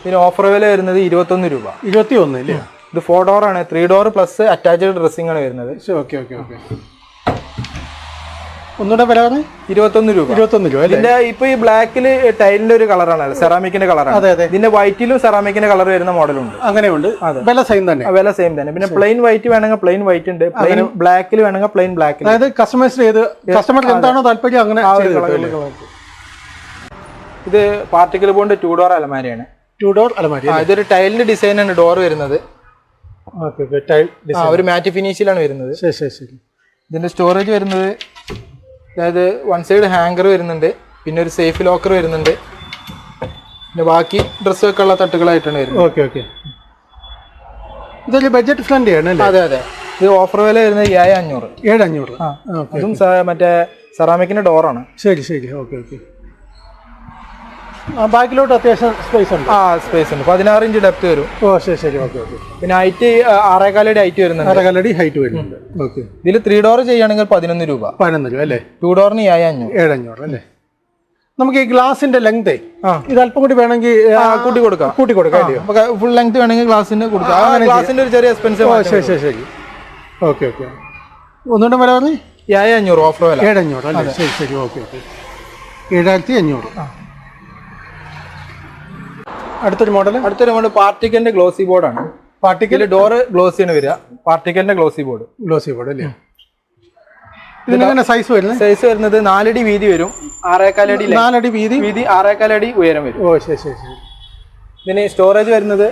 പിന്നെ ഓഫർ വില വരുന്നത് 21 രൂപ. 21 ഇല്ലേ? ഇത് 4 ഡോർ ആണ്. 3 ഡോർ പ്ലസ് അറ്റാച്ച്ഡ് ഡ്രസ്സിംഗ് ആണ് വരുന്നത്. Okay okay okay. ഒന്നുകൂടെ വില പറഞ്ഞ് 21 രൂപ. 21 രൂപ അല്ലേ? ഇതിന്റെ ഇപ്പൊ ഈ ബ്ലാക്കിൽ ടൈലിന്റെ ഒരു കളറാണ്, സെറാമിക്കിന്റെ കളറാണ്. അതെ അതെ. ഇതിന്റെ വൈറ്റിലും സെറാമിക്കിന്റെ കളർ വരുന്ന മോഡലുണ്ട്. അങ്ങനെയുണ്ട്. വില സെയിം തന്നെ? വില സെയിം തന്നെ. പിന്നെ പ്ലെയിൻ വൈറ്റ് വേണമെങ്കിൽ പ്ലെയിൻ വൈറ്റ് ഉണ്ട്, പ്ലെയിൻ ബ്ലാക്കിൽ വേണമെങ്കിൽ പ്ലെയിൻ ബ്ലാക്ക്. അതായത് കസ്റ്റമർക്ക് എന്താണോ താല്പര്യം അങ്ങനെ. ഇത് പാർട്ടിക്കിൾ ബോണ്ട് 2 ഡോർ അലമാരിയാണ്. 2 ഡോർ അലമാരി. ഇതൊരു ടൈലിന്റെ ഡിസൈൻ ആണ് ഡോർ വരുന്നത്. ഒരു മാറ്റ് ഫിനിഷിലാണ് വരുന്നത്. ശരി ശരി ശരി. ഇതിന്റെ സ്റ്റോറേജ് വരുന്നത്, അതായത് വൺ സൈഡ് ഹാങ്കർ വരുന്നുണ്ട്, പിന്നെ ഒരു സേഫ് ലോക്കർ വരുന്നുണ്ട്, പിന്നെ ബാക്കി ഡ്രസ്സ് വെക്കാനുള്ള തട്ടുകളായിട്ടാണ് വരുന്നത്. Okay okay. ഇതൊരു ബഡ്ജറ്റ് ഫ്രണ്ട്ലി ആണ്. അതെ അതെ. ഇത് ഓഫർ വില വരുന്നത് 7500. 7500. അതും മറ്റേ സെറാമിക്കിന്റെ ഡോറാണ്. ശരി ശരി. Okay okay. ബാക്കിലോട്ട് അത്യാവശ്യം സ്പേസ് ഉണ്ട്. സ്പേസ് ഉണ്ട്. 16 ഇഞ്ച് ഡെപ്ത് വരും. ഓ ശരി ശരി. Okay okay. പിന്നെ ഹൈറ്റ് 6.25 അടി ഹൈറ്റ് വരുന്നുണ്ട്. 6.25 അടി ഹൈറ്റ് വരുന്നുണ്ട്. ഓക്കെ. ഇതിൽ 3 ഡോർ ചെയ്യുകയാണെങ്കിൽ 11 രൂപ. 11 രൂപ അല്ലേ? 2 ഡോറിന് 7500 അല്ലേ? നമുക്ക് ഈ ഗ്ലാസിന്റെ ലെങ്ത് ഇത് അല്പം കൂടി വേണമെങ്കിൽ കൂട്ടി കൊടുക്കാം. ഫുൾ ലെങ്ത് വേണമെങ്കിൽ ഗ്ലാസിന് കൊടുക്കാം. ഗ്ലാസിന്റെ ഒരു ചെറിയ എക്സ്പെൻസീവ്. ശരി ശരി ശരി. Okay okay. ഒന്നുകൂടെ വില പറഞ്ഞ് 7500 ഓഫർ വില. 7500 അല്ലേ? ശരി ശരി. Okay okay. 7500. അടുത്തൊരു മോഡൽ പാർട്ടിക്കലിന്റെ ഗ്ലോസി ബോർഡാണ്. പാർട്ടിക്കൽ ഡോർ ഗ്ലോസിയാണ് വരിക. പാർട്ടിക്കലിന്റെ ഗ്ലോസി ബോർഡ് അല്ലേ? ഇതിന് സൈസ് വരുന്നത്? സൈസ് വരുന്നത് 4 അടി വീതി വരും, 6.25 അടി. 4 അടി വീതി, 6.25 അടി ഉയരം വരും. ഓ ശരി ശരി ശരി. ഇതിന് സ്റ്റോറേജ് വരുന്നത്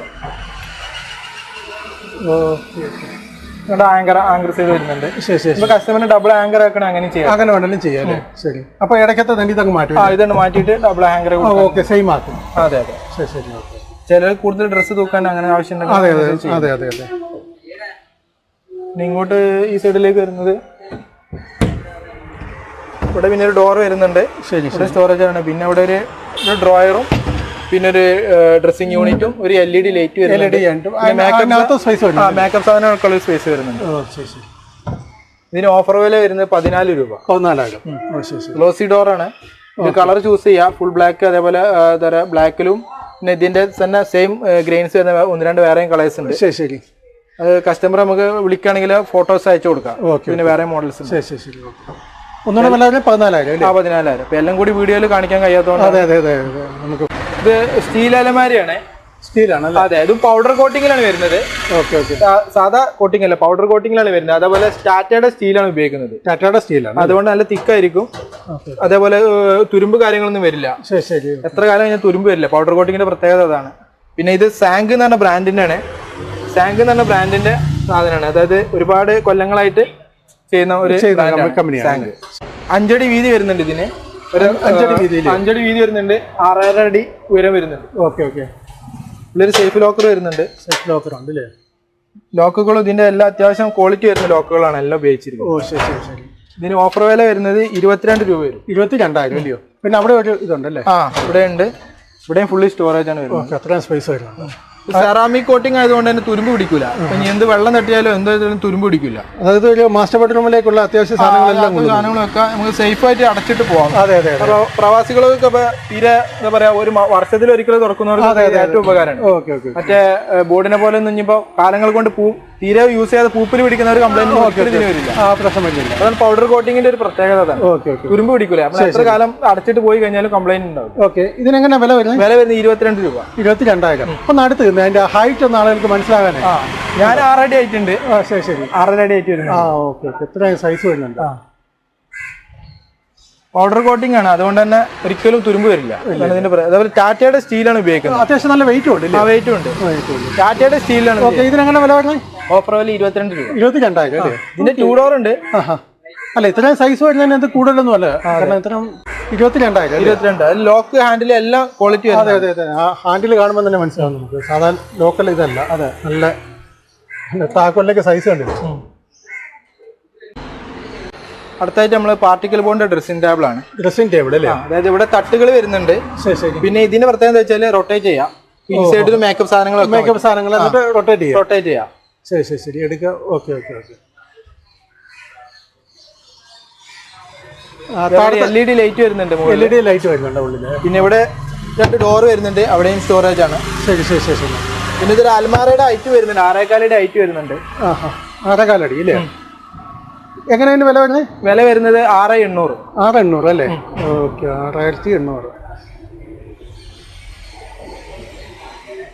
ആങ്കർ സൈഡ് വരുന്നുണ്ട്. ശരി ശരി. കസ്റ്റമറിന് ഡബിൾ ആങ്കർ ആക്കണം, അങ്ങനെ ചെയ്യാം. അങ്ങനെ വേണമെങ്കിലും ചെയ്യാം അല്ലേ? ശരി. അപ്പൊ ഇടയ്ക്കത്തെ തന്നെ ഇതൊക്കെ മാറ്റും? ഇതൊന്ന് മാറ്റിയിട്ട് ഡബിൾ ആങ്കർ. ഓക്കെ, സെയിം ആക്കും. അതെ അതെ. ശരി ശരി. ഓക്കെ. ചിലർ കൂടുതൽ ഡ്രസ്സ് തൂക്കാൻ അങ്ങനെ ആവശ്യം. അതെ അതെ അതെ അതെ. ഇങ്ങോട്ട് ഈ സൈഡിലേക്ക് വരുന്നത്, ഇവിടെ പിന്നെ ഒരു ഡോർ വരുന്നുണ്ട്. ശരി. ഇവിടെ സ്റ്റോറേജ് ആണ്. പിന്നെ ഇവിടെ ഒരു ഡ്രോയറും പിന്നെ ഒരു ഡ്രസ്സിംഗ് യൂണിറ്റും ഒരു LED ലൈറ്റ് വരുന്നുണ്ട്. മേക്കപ്പ് സാധനങ്ങൾക്കുള്ള സ്പേസ് വരുന്നുണ്ട്. ഇതിന് ഓഫർ വില വരുന്നത് 14 രൂപ. 14,000. ഗ്ലോസി ഡോർ ആണ്. ഇത് കളർ ചൂസ് ചെയ്യാം. ഫുൾ ബ്ലാക്ക്, അതേപോലെ ബ്ലാക്കിലും പിന്നെ ഇതിന്റെ തന്നെ സെയിം ഗ്രെയിൻസ് വരുന്ന 1-2 വേറെയും കളേഴ്സ് ഉണ്ട്. ശരി ശരി. അത് കസ്റ്റമർ നമുക്ക് വിളിക്കുകയാണെങ്കിൽ ഫോട്ടോസ് അയച്ചു കൊടുക്കാം. പിന്നെ വേറെ മോഡൽസ്. ശരി ശരി ശരി. ഒന്നുകൂടെ 14,000. 14,000. ഇപ്പൊ എല്ലാം കൂടി വീഡിയോയിൽ കാണിക്കാൻ കഴിയാത്തതുകൊണ്ട്. അതെ അതെ അതെ. നമുക്ക് ഇത് സ്റ്റീൽ അലമാരിയാണ്. സ്റ്റീലാണ്? അതെ. ഇതും പൗഡർ കോട്ടിങ്ങിലാണ് വരുന്നത്. Okay okay. സാധാ കോട്ടിംഗ് അല്ല, പൗഡർ കോട്ടിങ്ങിലാണ് വരുന്നത്. അതേപോലെ ടാറ്റയുടെ സ്റ്റീലാണ് ഉപയോഗിക്കുന്നത്. ടാറ്റയുടെ സ്റ്റീലാണ്, അതുകൊണ്ട് നല്ല തിക്കായിരിക്കും. അതേപോലെ തുരുമ്പ് കാര്യങ്ങളൊന്നും വരില്ല. ശരി ശരി. എത്ര കാലം കഴിഞ്ഞാൽ തുരുമ്പ് വരില്ല. പൗഡർ കോട്ടിങ്ങിന്റെ പ്രത്യേകത അതാണ്. പിന്നെ ഇത് സാങ്ക് എന്ന് പറഞ്ഞ ബ്രാൻഡിന്റെ ആണ്. സാങ്ക് എന്ന് പറഞ്ഞ ബ്രാൻഡിന്റെ സാധനമാണ്. അതായത് ഒരുപാട് കൊല്ലങ്ങളായിട്ട് ചെയ്യുന്ന ഒരു കമ്പനിയാണ്. 5 അടി വീതി വരുന്നുണ്ട് ഇതിന്. 5 അടി വീതി വരുന്നുണ്ട്, 6.5 അടി ഉയരം വരുന്നുണ്ട്. Okay okay. ഇതിലൊരു സേഫ് ലോക്കർ വരുന്നുണ്ട്. സേഫ് ലോക്കർ ഉണ്ട് അല്ലേ? ലോക്കുകളും ഇതിന്റെ എല്ലാ അത്യാവശ്യം ക്വാളിറ്റി വരുന്ന ലോക്കുകളാണ് എല്ലാം ഉപയോഗിച്ചിരിക്കുന്നത്. ഓ ശരി ശരി ശരി. ഇതിന് ഓഫർ വില വരുന്നത് 22 രൂപ വരും. 22,000 അല്ലയോ? പിന്നെ അവിടെ ഒരു ഇതുണ്ടല്ലേ? ഇവിടെ ഉണ്ട്. ഇവിടെയും ഫുള്ളി സ്റ്റോറേജ് ആണ് വരുന്നത്. അത്രയും സ്പേസ് വരുന്നത്. സെറാമിക് കോട്ടിംഗ് ആയതുകൊണ്ട് തന്നെ തുരുമ്പ് പിടിക്കില്ല. ഇനി എന്ത് വെള്ളം തട്ടിയാലോ എന്തായാലും തുരുമ്പ് പിടിക്കില്ല. അതായത് ഒരു മാസ്റ്റർ ബെഡ്റൂമിലേക്കുള്ള അത്യാവശ്യ സാധനങ്ങളൊക്കെ നമുക്ക് സേഫ് ആയിട്ട് അടച്ചിട്ട് പോകാം. അതെ അതെ. പ്രവാസികളൊക്കെ തീരെ എന്താ പറയാ, ഒരു വർഷത്തിൽ ഒരിക്കലും തുറക്കുന്നവർക്ക് ഏറ്റവും ഉപകാരമാണ്. Okay okay. മറ്റേ ബോർഡിനെ പോലെ ഒന്നും ഇനിയിപ്പോ കാലങ്ങൾ കൊണ്ട് തീരെ യൂസ് ചെയ്യാതെ പൂപ്പിൽ പിടിക്കുന്ന ഒരു കംപ്ലൈന്റ് വരില്ല. അതാണ് പൗഡർ കോട്ടിങ്ങിന്റെ ഒരു പ്രത്യേകത. തുരുമ്പ് പിടിക്കില്ല. നമ്മൾ എത്ര കാലം അടച്ചിട്ട് പോയി കഴിഞ്ഞാലും കംപ്ലൈന്റ് ഉണ്ടാവും. ഓക്കെ. ഇതിനെങ്ങനെ വില വരുന്നത്? വില വരുന്നത് 22 രൂപ. 22,000. അപ്പൊ അടുത്ത് അതിന്റെ ഹൈറ്റ് ഒന്ന് ആളുകൾക്ക് മനസ്സിലാകാൻ. ഞാൻ 6 അടി ആയിട്ടുണ്ട്. ശരി ശരി. 6.5 അടി ആയിട്ട് വരുന്നത്. Okay okay. എത്ര സൈസ് വരുന്നുണ്ട്? പൗഡർ കോട്ടിംഗ് ആണ്, അതുകൊണ്ട് തന്നെ ഒരിക്കലും തുരുമ്പ് വരില്ല. അതേപോലെ ടാറ്റയുടെ സ്റ്റീലാണ് ഉപയോഗിക്കുന്നത്. അത്യാവശ്യം നല്ല വെയിറ്റും ഉണ്ട്. വെയിറ്റും ഉണ്ട്. ടാറ്റയുടെ സ്റ്റീലാണ്. ഇതിനെങ്ങനെ വില വരുന്നത്? ഓഫർ വില 22 രൂപ. 22,000 അല്ലേ? ഇതിന്റെ 2 ഡോർ ഉണ്ട്. അല്ല, ഇത്രയും സൈസ് വരുന്നതിന് എന്ത് കൂടുതലൊന്നും അല്ല. കാരണം ഇത്രയും 22,000. 22. ലോക്ക് ഹാൻഡിൽ എല്ലാം ക്വാളിറ്റി. അതെ അതെ അതെ. ആ ഹാൻഡിൽ കാണുമ്പോൾ തന്നെ മനസ്സിലാവും നമുക്ക്. സാധാരണ ലോക്കൽ ഇതല്ല. അതെ, നല്ല താക്കോലിലേക്ക് സൈസ് കണ്ടില്ല. അടുത്തായിട്ട് നമ്മൾ പാർട്ടിക്കൽ ബോണ്ട് ഡ്രസ്സിംഗ് ടേബിൾ ആണ്. ഡ്രസ്സിംഗ് ടേബിൾ അല്ലേ? അതായത് ഇവിടെ തട്ടുകൾ വരുന്നുണ്ട്. പിന്നെ ഇതിന്റെ പ്രത്യേകത വെച്ചാൽ റൊട്ടേറ്റ് ചെയ്യാം. ഇൻസൈഡിൽ മേക്കപ്പ് സാധനങ്ങൾ റൊട്ടേറ്റ് ചെയ്യാം. ശരി ശരി ശരി. എടുക്കുക. Okay okay okay. LED light വരുന്നുണ്ട്. LED ലൈറ്റ് വരുന്നുണ്ട് ഉള്ളിൽ. പിന്നെ ഇവിടെ 2 ഡോർ വരുന്നുണ്ട്. അവിടെയും സ്റ്റോറേജ് ആണ്. ശരി ശരി ശരി ശരി. പിന്നെ ഇതൊരു അൽമാരയുടെ ഹൈറ്റ് വരുന്നുണ്ട്. 6.25 അടി ഹൈറ്റ് വരുന്നുണ്ട്. 6.25 അടി അല്ലേ? എങ്ങനെ അതിന് വില വരുന്നത്? വില വരുന്നത് 6,800. 6,800 അല്ലേ? ഓക്കെ, 6,800.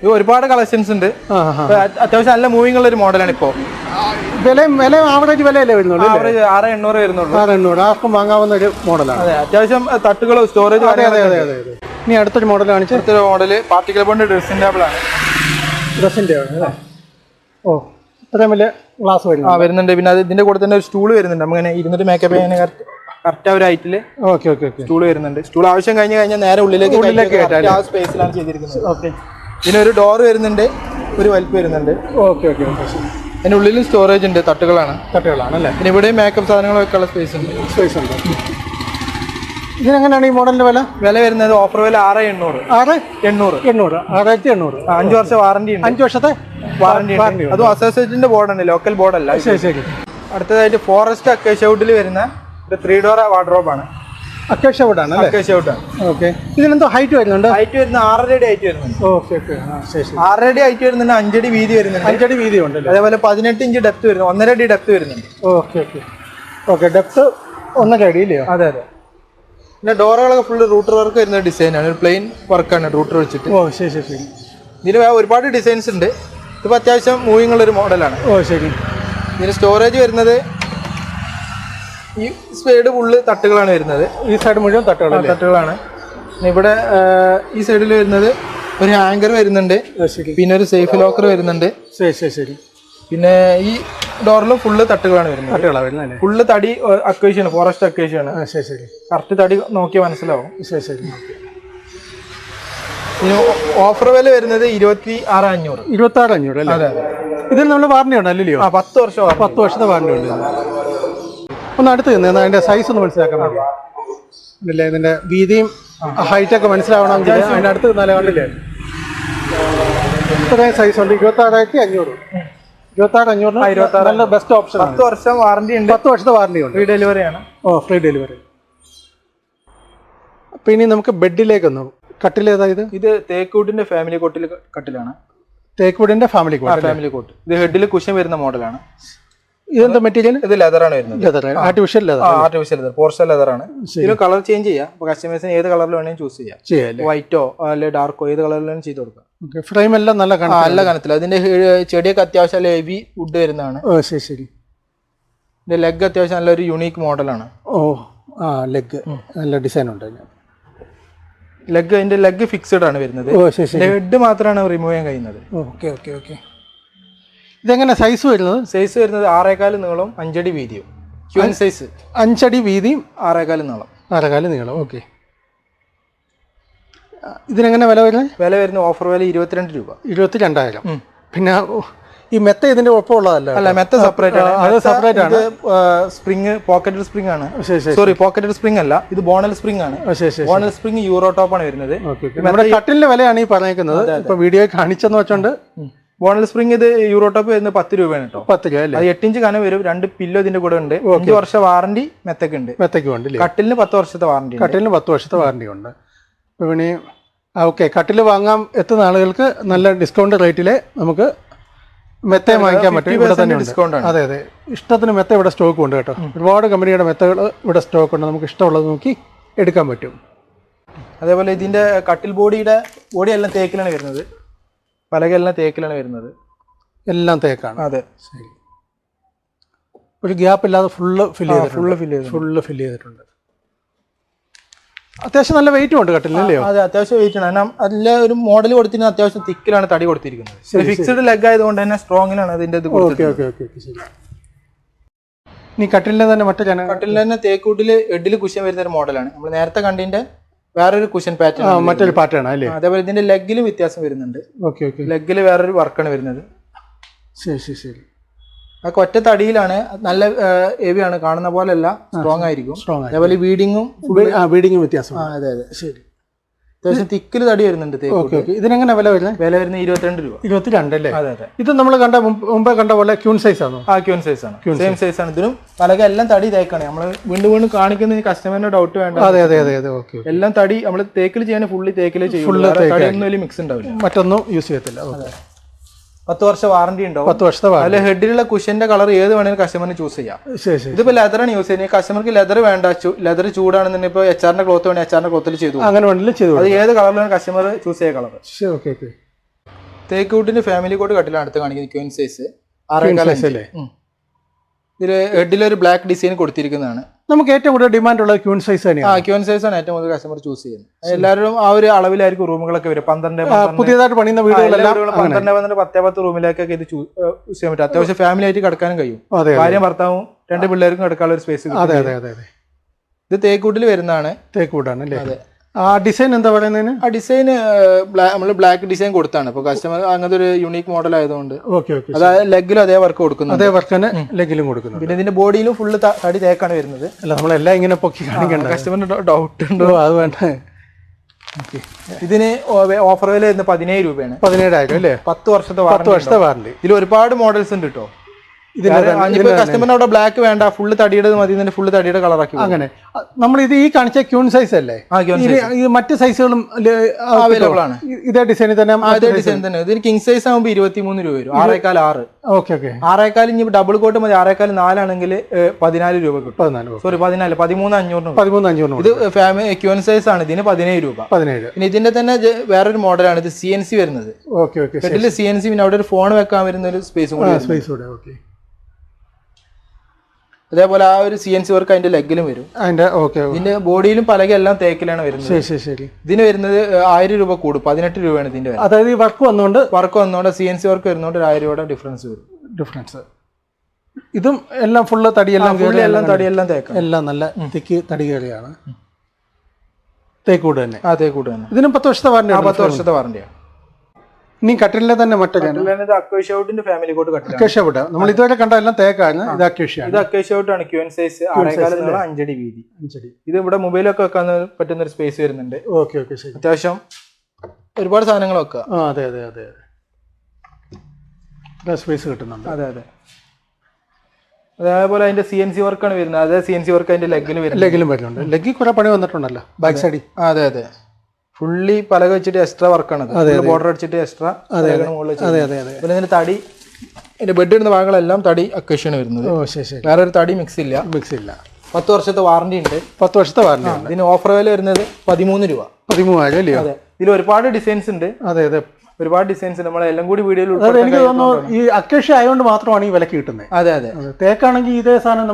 ഇത് ഒരുപാട് കളക്ഷൻസ് ഉണ്ട്. അത്യാവശ്യം നല്ല മൂവിംഗ് ഉള്ള ഒരു മോഡലാണ് ഇപ്പോൾ. വില ആവറേജ് വിലയല്ലേ വരുന്നുള്ളൂ? ആവറേജ് 6,800 വരുന്നുള്ളൂ. 6,800 ആർക്കും വാങ്ങാവുന്ന ഒരു മോഡലാണ്. അതെ, അത്യാവശ്യം തട്ടുകളും സ്റ്റോറേജ്. അതെ. ഇനി അടുത്തൊരു മോഡൽ കാണിച്ചു. അടുത്തൊരു മോഡല് പാർട്ടിക്കൽ ബോണ്ട് ഡ്രസ്സിൻ്റെ ആണ്. ഡ്രസ്സിൻ്റെ ആണ്. ഓ, അത്രയും വലിയ ഗ്ലാസ് വരുന്നുണ്ട്. പിന്നെ അത് ഇതിന്റെ കൂടെ തന്നെ ഒരു സ്റ്റൂൾ വരുന്നുണ്ട്. അങ്ങനെ ഇരുന്നിട്ട് മേക്കപ്പ് ചെയ്യാൻ കറക്റ്റ് ആ ഒരു ഹൈറ്റില് സ്റ്റൂൾ വരുന്നുണ്ട്. സ്റ്റൂൾ ആവശ്യം കഴിഞ്ഞാൽ നേരെ ഉള്ളിലേക്ക് ആ സ്പേസിലാണ് ചെയ്തിരിക്കുന്നത്. ഓക്കെ. ഇതിനൊരു ഡോർ വരുന്നുണ്ട്, ഒരു വലിപ്പ് വരുന്നുണ്ട്. ഓക്കെ. അതിൻ്റെ ഉള്ളിലും സ്റ്റോറേജ് ഉണ്ട്. തട്ടുകളാണ് അല്ലേ? പിന്നെ ഇവിടെ മേക്കപ്പ് സാധനങ്ങൾ വെക്കാനുള്ള സ്പേസ് ഉണ്ട്. ഇതിനെങ്ങനെയാണ് ഈ മോഡലിന്റെ വില വരുന്നത്? ഓഫർ വില 6,800. 6,800. 5 വർഷം വാറന്റി ഉണ്ട്. 5 വർഷത്തെ വാറന്റി. അതും അസോസിയേറ്റിന്റെ ബോർഡാണ്, ലോക്കൽ ബോർഡല്ല. ശരി. അടുത്തതായിട്ട് ഫോറസ്റ്റ് അക്കേഷ്യ വുഡിൽ വരുന്ന ഒരു 3 ഡോർ വാർഡ്രോബ് ആണ്. അക്കേഷ്യ വുഡാണ് അല്ലേ? അക്കേഷ്യ വുഡാണ്. ഓക്കെ. ഇതിനെന്തോ ഹൈറ്റ് വരുന്നുണ്ട്? ഹൈറ്റ് വരുന്ന 6.5 അടി ഹൈറ്റ് വരുന്നുണ്ട്. 6.5 അടി ഹൈറ്റ് വരുന്നുണ്ട്. 5 അടി വീതി വരുന്നുണ്ട്. 5 അടി വീതി ഉണ്ട്. അതേപോലെ 18 ഇഞ്ച് ഡെപ്ത് വരുന്നു. 1.5 അടി ഡെപ്ത് വരുന്നുണ്ട്. ഓക്കെ. ഡെപ്ത് 1.5 അടി ഇല്ലയോ? അതെ. പിന്നെ ഡോറുകളൊക്കെ ഫുള്ള് റൂട്ടർ വർക്ക് വരുന്ന ഡിസൈനാണ്. ഒരു പ്ലെയിൻ വർക്കാണ് റൂട്ടർ വെച്ചിട്ട്. ശരി. ഇതിൽ ഒരുപാട് ഡിസൈൻസ് ഉണ്ട്. ഇതിപ്പോൾ അത്യാവശ്യം മൂവിംഗ് ഉള്ളൊരു മോഡലാണ്. ശരി. ഇതിന് സ്റ്റോറേജ് വരുന്നത് ഈ സൈഡ് ഫുള്ള് തട്ടുകളാണ് വരുന്നത്. ഈ സൈഡ് മുഴുവൻ തട്ടുകളാണ്. ഇവിടെ ഈ സൈഡിൽ വരുന്നത് ഒരു ഹാങ്കർ വരുന്നുണ്ട്. പിന്നെ ഒരു സേഫ് ലോക്കർ വരുന്നുണ്ട്. ശരി. പിന്നെ ഈ ഡോറിലും ഫുള്ള് തട്ടുകളാണ് വരുന്നത്. ഫുള്ള് തടി അക്വേഷ്യാണ്, ഫോറസ്റ്റ് അക്വേഷ്യാണ്. ശരി. കറക്റ്റ് തടി നോക്കിയാൽ മനസ്സിലാവും. ശരി. ഇനി ഓഫർ വില വരുന്നത് 26,500. 26,500 അല്ലേ? അതെ. ഇതിൽ നമ്മൾ വാറന്റി ഉണ്ട് അല്ലല്ലോ? 10 വർഷം. 10 വർഷത്തെ വാറന്റി ഉണ്ട്. ഒന്ന് അടുത്ത് നിന്ന് അതിന്റെ സൈസ് ഒന്ന് മനസ്സിലാക്കാൻ വേണ്ടി. ഇല്ലേ, ഇതിന്റെ വീതിയും ഹൈറ്റൊക്കെ മനസ്സിലാവണമെങ്കിൽ അതിന്റെ അടുത്ത് നിന്നാലേ കണ്ടില്ലേ ഇത്രയും സൈസ് ഉണ്ട്. 26,500. 26,500 നല്ല ബെസ്റ്റ് ഓപ്ഷൻ. 10 വർഷം വാറന്റി ഉണ്ട്. 10 വർഷത്തെ വാറന്റി ഉണ്ട്. ഫ്രീ ഡെലിവറി ആണ്. Free delivery. അപ്പൊ ഇനി നമുക്ക് ബെഡിലേക്കൊന്നു. കട്ടിലേതായത്? ഇത് തേക്കൂട്ടിന്റെ ഫാമിലി കട്ടിലാണ്. തേക്കൂടിന്റെ ഫാമിലി കോട്ട്. ഇത് ഹെഡിൽ കുഷൻ വരുന്ന മോഡലാണ്. ഇതെന്താ മെറ്റീരിയൽ? ഇത് ലെതറാണ് വരുന്നത്. Artificial leather. പോർഷൻ ലെതറാണ്. ഇതിന് കളർ ചേഞ്ച് ചെയ്യാം. കസ്റ്റമേഴ്സിന് ഏത് കളറിൽ വേണമെങ്കിലും ചൂസ് ചെയ്യാം. വൈറ്റോ അല്ലെങ്കിൽ ഡാർക്കോ ഏത് കളറിൽ വേണമെങ്കിലും ചെയ്ത് കൊടുക്കാം. ഫ്രെയിം എല്ലാം നല്ല കനത്തില്ല. അതിന്റെ ചെടിയൊക്കെ അത്യാവശ്യം ഹെവി വുഡ് വരുന്നതാണ്. ശരി. ഇതിന്റെ ലെഗ് അത്യാവശ്യം നല്ലൊരു യുണീക്ക് മോഡലാണ്. ലെഗ് നല്ല ഡിസൈൻ ഉണ്ട്. അതിന്റെ ലെഗ് ഫിക്സഡ് ആണ് വരുന്നത്. ഹെഡ് മാത്രമാണ് റിമൂവ് ചെയ്യാൻ കഴിയുന്നത്. ഓക്കെ. ഇതെങ്ങനെ സൈസ് വരുന്നത്? 6.25 നീളം 5 അടി വീതിയും. ക്യൂൻ സൈസ് 5 അടി വീതിയും 6.25 നീളം. 6.25 നീളം. ഓക്കെ. ഇതിനെങ്ങനെ വില വരുന്നത്? ഓഫർ വില 22 രൂപ. 22,000. പിന്നെ ഈ മെത്ത ഇതിന്റെ ഒപ്പമുള്ളതല്ല? അല്ല, മെത്ത സെപ്പറേറ്റ് ആണ്. അത് സെപ്പറേറ്റ് ആണ്. സ്പ്രിംഗ് പോക്കറ്റഡ് സ്പ്രിംഗ് ആണ്. സോറി, പോക്കറ്റഡ് സ്പ്രിംഗ് അല്ല, ഇത് ബോണൽ സ്പ്രിംഗ് ആണ്. ബോണൽ സ്പ്രിംഗ് യൂറോ ടോപ്പ് ആണ് വരുന്നത്. നമ്മുടെ കട്ടിലിന്റെ വിലയാണ് ഈ പറഞ്ഞേക്കുന്നത്. ഇപ്പൊ വീഡിയോ കാണിച്ചെന്ന് വെച്ചോണ്ട് ബോണൽ സ്പ്രിംഗ് ഇത് യൂറോ ടോപ്പ് വരുന്നത് 10 രൂപയാണ് കേട്ടോ. 10 രൂപ അല്ലേ? അത് 8 ഇഞ്ച് കനം വരും. 2 പില്ലോ ഇതിന്റെ കൂടെ ഉണ്ട്. 5 വർഷം വാറന്റി മെത്തക്ക് ഉണ്ട്. കട്ടിലിന് 10 വർഷത്തെ വാറന്റി. കട്ടിലിന് 10 വർഷത്തെ വാറന്റി ഉണ്ട്. പിന്നെ ഓക്കെ, കട്ടിൽ വാങ്ങാൻ എത്തുന്ന ആളുകൾക്ക് നല്ല ഡിസ്കൗണ്ട് റേറ്റിൽ നമുക്ക് മെത്ത വാങ്ങിക്കാൻ പറ്റും. ഇവിടെ തന്നെ ഡിസ്കൗണ്ട്. അതെ. ഇഷ്ടത്തിന് മെത്ത ഇവിടെ സ്റ്റോക്ക് ഉണ്ട് കേട്ടോ. ഒരുപാട് കമ്പനിയുടെ മെത്തകൾ ഇവിടെ സ്റ്റോക്ക് ഉണ്ട്. നമുക്ക് ഇഷ്ടമുള്ളത് നോക്കി എടുക്കാൻ പറ്റും. അതേപോലെ ഇതിന്റെ കട്ടിൽ ബോഡി എല്ലാം തേക്കിലാണ് വരുന്നത്. പലകെല്ലാം തേക്കിലാണ് വരുന്നത്. എല്ലാം തേക്കാണ്. അതെ. ശരി. ഒരു ഗ്യാപ്പ് ഇല്ലാതെ ഫുള്ള് ഫില്ല് ചെയ്തിട്ടുണ്ട്. അത്യാവശ്യം നല്ല വെയിറ്റും ഉണ്ട് കട്ടിലല്ലയോ? അതെ, അത്യാവശ്യം വെയിറ്റ് ആണ്. കാരണം അതിലെ ഒരു മോഡൽ കൊടുത്തിരുന്നത് അത്യാവശ്യം തിക്കിലാണ് തടി കൊടുത്തിരിക്കുന്നത്. ഫിക്സ്ഡ് ലെഗ് ആയതുകൊണ്ട് തന്നെ സ്ട്രോങ്ങിലാണ് അതിന്റെ ഇത്. ശരി. നീ കട്ടിലിന്റെ തന്നെ കട്ടിലിന്റെ തന്നെ തേക്കൂട്ടില് ഹെഡിൽ കുഷൻ വരുന്ന ഒരു മോഡലാണ്. നമ്മൾ നേരത്തെ കണ്ടിന്റെ വേറൊരു കുഷൻ പാറ്റേൺ, മറ്റൊരു പാറ്റേൺ അല്ലേ? അതേപോലെ ഇതിന്റെ ലെഗിലും വ്യത്യാസം വരുന്നുണ്ട്. ലെഗിൽ വേറൊരു വർക്കാണ് വരുന്നത്. ശരി. അതൊക്കെ ഒറ്റ തടിയിലാണ്. നല്ല ഹെവി ആണ്. കാണുന്ന പോലെ അല്ല, സ്ട്രോങ് ആയിരിക്കും. അതേപോലെ ബീഡിങ്ങും വ്യത്യാസം. അതെ. ശരി. അത്യാവശ്യം തിക്കിൽ തടി വരുന്നുണ്ട്. ഇതിനെങ്ങനെ വില വരുന്നത്? 22 രൂപ. 22 അല്ലേ? അതെ. ഇത് നമ്മൾ മുമ്പേ കണ്ട പോലെ ക്യൂൺ സൈസ് ആണോ? ക്യൂൺ സൈസ് ആണ്. സെയിം സൈസ് ആണ്. ഇതിനും പലക എല്ലാം തടി തേക്കാണ്. നമ്മൾ വീണ്ടും കാണിക്കുന്ന കസ്റ്റമറിന്റെ ഡൗട്ട് വേണ്ട. അതെ. എല്ലാം തടി നമ്മൾ തേക്കിൽ ചെയ്യാൻ ഫുള്ളി തേക്കിൽ ചെയ്യും. മിക്സ് ഉണ്ടാവില്ല, മറ്റൊന്നും യൂസ് ചെയ്യത്തില്ല. 10 വർഷം വാറണ്ടി ഉണ്ടാവും. 10 വർഷത്തെ വാറണ്ടി. അതിൽ ഹെഡിലുള്ള കുഷന്റെ കളർ ഏത് വേണമെങ്കിലും കസ്റ്റമറിന് ചൂസ് ചെയ്യാം. ഇതിപ്പോ ലെതറാണ് യൂസ് ചെയ്യുന്നത്. കസ്റ്റമർക്ക് ലെതർ വേണ്ട, ലെതർ ചൂടാണെന്നുണ്ടെങ്കിൽ ഇപ്പോൾ HR ക്ലോത്ത് വേണമെങ്കിൽ HR ക്ലോത്തിൽ ചെയ്തു, അങ്ങനെ വേണമെങ്കിലും ചെയ്തു. അത് ഏത് കളറിലാണ് കസ്റ്റമർ ചൂസ് ചെയ്യുക കളർ. Okay okay. തേക്കൂട്ടിന്റെ ഫാമിലി കോട്ട് കട്ടിലാണ് അടുത്ത് കാണിക്കുന്നത്. Queen size 6.5. ഇതിൽ ഹെഡിലൊരു ബ്ലാക്ക് ഡിസൈൻ കൊടുത്തിരിക്കുന്നതാണ്. നമുക്ക് ഏറ്റവും കൂടുതൽ ഡിമാൻഡ് ഉള്ളത് ക്യൂൻ സൈസ് തന്നെയാണ്. ക്യൂൻ സൈസ് ആണ് ഏറ്റവും കൂടുതൽ കസ്റ്റമർ ചൂസ് ചെയ്യുന്നത്. എല്ലാവരും ആ ഒരു അളവിലായിരിക്കും റൂമുകളൊക്കെ വരും. 12 പുതിയതായിട്ട് പണിയുന്ന വീടുകളെല്ലാം 12 10 റൂമിലേക്കൊക്കെ ഇത് ചൂസ് ചെയ്യാൻ പറ്റും. അത്യാവശ്യം ഫാമിലി ആയിട്ട് കിടക്കാനും കഴിയും. ഭാര്യയും ഭർത്താവും 2 പിള്ളേർക്കും കിടക്കാനുള്ള ഒരു സ്പേസ്. അതെ അതെ അതെ. ഇത് തേക്കൂട്ടിൽ വരുന്നതാണ്. തേക്കൂട്ടാണ് അല്ലേ? അതെ. ആ ഡിസൈൻ എന്താ പറയുന്നതിന്? ആ ഡിസൈൻ നമ്മൾ ബ്ലാക്ക് ഡിസൈൻ കൊടുത്താണ്. ഇപ്പൊ കസ്റ്റമർ അങ്ങനത്തെ ഒരു യൂണീക് മോഡൽ ആയതുകൊണ്ട് അതായത് ലെഗിലും അതേ വർക്ക് കൊടുക്കുന്നു. അതേ വർക്ക് തന്നെ ലെഗിലും കൊടുക്കുന്നു. പിന്നെ ഇതിന്റെ ബോഡിയിലും ഫുള്ള് തടി തേക്കാണ് വരുന്നത്. അല്ല നമ്മളെല്ലാം ഇങ്ങനെ പൊക്കി കാണിക്കണ്ട, കസ്റ്റമറിന് ഡൗട്ട് ഉണ്ടോ? അത് വേണ്ട. ഇതിന് ഓഫർ വില വരുന്നത് 17 രൂപയാണ്. 17,000 അല്ലേ? 10 വർഷത്തെ വാറണ്ടി. ഇതിൽ ഒരുപാട് മോഡൽസ് ഉണ്ട് കേട്ടോ. കസ്റ്റമറിന് അവിടെ ബ്ലാക്ക് വേണ്ട, ഫുള്ള് തടിയുടെ മതി, ഫുള്ള് തടിയുടെ കളറാക്കി. അങ്ങനെ നമ്മൾ ഇത് ഈ കാണിച്ച ക്യൂൺ സൈസ് അല്ലേ? മറ്റ് സൈസുകളും അവൈലബിൾ ആണ്. ഇതേ ഡിസൈനിൽ തന്നെ? അതേ ഡിസൈൻ തന്നെ. ഇതിന് കിങ് സൈസ് ആകുമ്പോൾ 23 രൂപ വരും. 6.4. Okay okay. 6.4 ഇനി ഡബിൾ കോട്ട് മതി. 6.4 ആണെങ്കിൽ 14 രൂപ കിട്ടും. സോറി 14, 13,500. 13,500. ഇത് ഫാമിലി ക്യൂൻ സൈസ് ആണ്. ഇതിന് 17 രൂപ. 17. പിന്നെ ഇതിന്റെ തന്നെ വേറൊരു മോഡലാണ്. ഇത് CNC വരുന്നത്. Okay okay. ഇതിൽ CNC പിന്നെ അവിടെ ഒരു ഫോൺ വെക്കാൻ വരുന്ന ഒരു സ്പേസും കൂടി. ഓക്കെ. അതേപോലെ ആ ഒരു CNC വർക്ക് അതിന്റെ ലെഗിലും വരും. ഇതിന്റെ ബോഡിയിലും പലക എല്ലാം തേക്കിലാണ് വരുന്നത്. ഇതിന് വരുന്നത് 1000 രൂപ കൂടും. 18 രൂപയാണ് ഇതിന്റെ വില. അതായത് വർക്ക് വന്നുകൊണ്ട് CNC വർക്ക് വരുന്നോണ്ട് 1000 രൂപയുടെ ഡിഫറൻസ് വരും. ഇതും എല്ലാം ഫുള്ള് തടിയെല്ലാം തടിയെല്ലാം തേക്കാം. എല്ലാം നല്ല തിക്ക് തടി കയറിയാണ്. തേക്കൂട് തന്നെ. തേക്കൂട് തന്നെ. ഇതിനും 10 വർഷത്തെ വാറണ്ടി. 10 വർഷത്തെ വാറണ്ടിയാണ്. ഇനി കട്ടിലിലെ തന്നെ അക്വേഷ്യ ഫാമിലി കോട്ട് കട്ടില. നമ്മൾ ഇതുവരെ കണ്ട എല്ലാം തേക്കാണ്. ഇത് അക്വേഷ്യ. ഇത് അക്വേഷ്യ ആണ്. ക്യൂൻ സൈസ് 6.4 5 അടി വീതി. ഇത് ഇവിടെ മൊബൈലൊക്കെ വെക്കാൻ പറ്റുന്ന ഒരു സ്പേസ് വരുന്നുണ്ട്. Okay okay. അത്യാവശ്യം ഒരുപാട് സാധനങ്ങൾ വെക്കാം. അതെ അതെ അതെ. സ്പേസ് കിട്ടുന്നുണ്ട്. അതെ അതെ. അതേപോലെ അതിന്റെ CNC വർക്കാണ് വരുന്നത്. അതേ CNC വർക്ക് അതിന്റെ ലെഗിലും വരുന്നുണ്ട്. ലെഗിൽ കുറെ പണി വന്നിട്ടുണ്ടല്ലോ ബാക്ക് സൈഡിൽ. അതെ അതെ. ഫുള്ളി പലക വെച്ചിട്ട് എക്സ്ട്രാ വർക്കാണ്. ബോർഡർ അടിച്ചിട്ട് എക്സ്ട്രാ. പിന്നെ ഇതിന്റെ തടി, ഇതിന്റെ ബെഡ് ഇടുന്ന ഭാഗങ്ങളെല്ലാം തടി അക്വേഷ്യാണ് വരുന്നത്. വേറെ ഒരു തടി മിക്സ് ഇല്ല. 10 വർഷത്തെ വാറണ്ടി ഉണ്ട്. 10 വർഷത്തെ വാറണ്ടി. ഇതിന് ഓഫർ വില വരുന്നത് 13 രൂപ. 13,000 അല്ലേ? അതെ. ഇതിൽ ഒരുപാട് ഡിസൈൻസ് ഉണ്ട്. അതെ അതെ. ഒരുപാട് ഡിസൈൻസ് നമ്മളെല്ലാം കൂടി വീഡിയോയിൽ. എനിക്ക് തോന്നുന്നു ഈ അക്വേഷ്യ ആയതുകൊണ്ട് മാത്രമാണ് ഈ വിലക്ക് കിട്ടുന്നത്. അതെ അതെ. തേക്കാണെങ്കിൽ ഇതേ സാധനം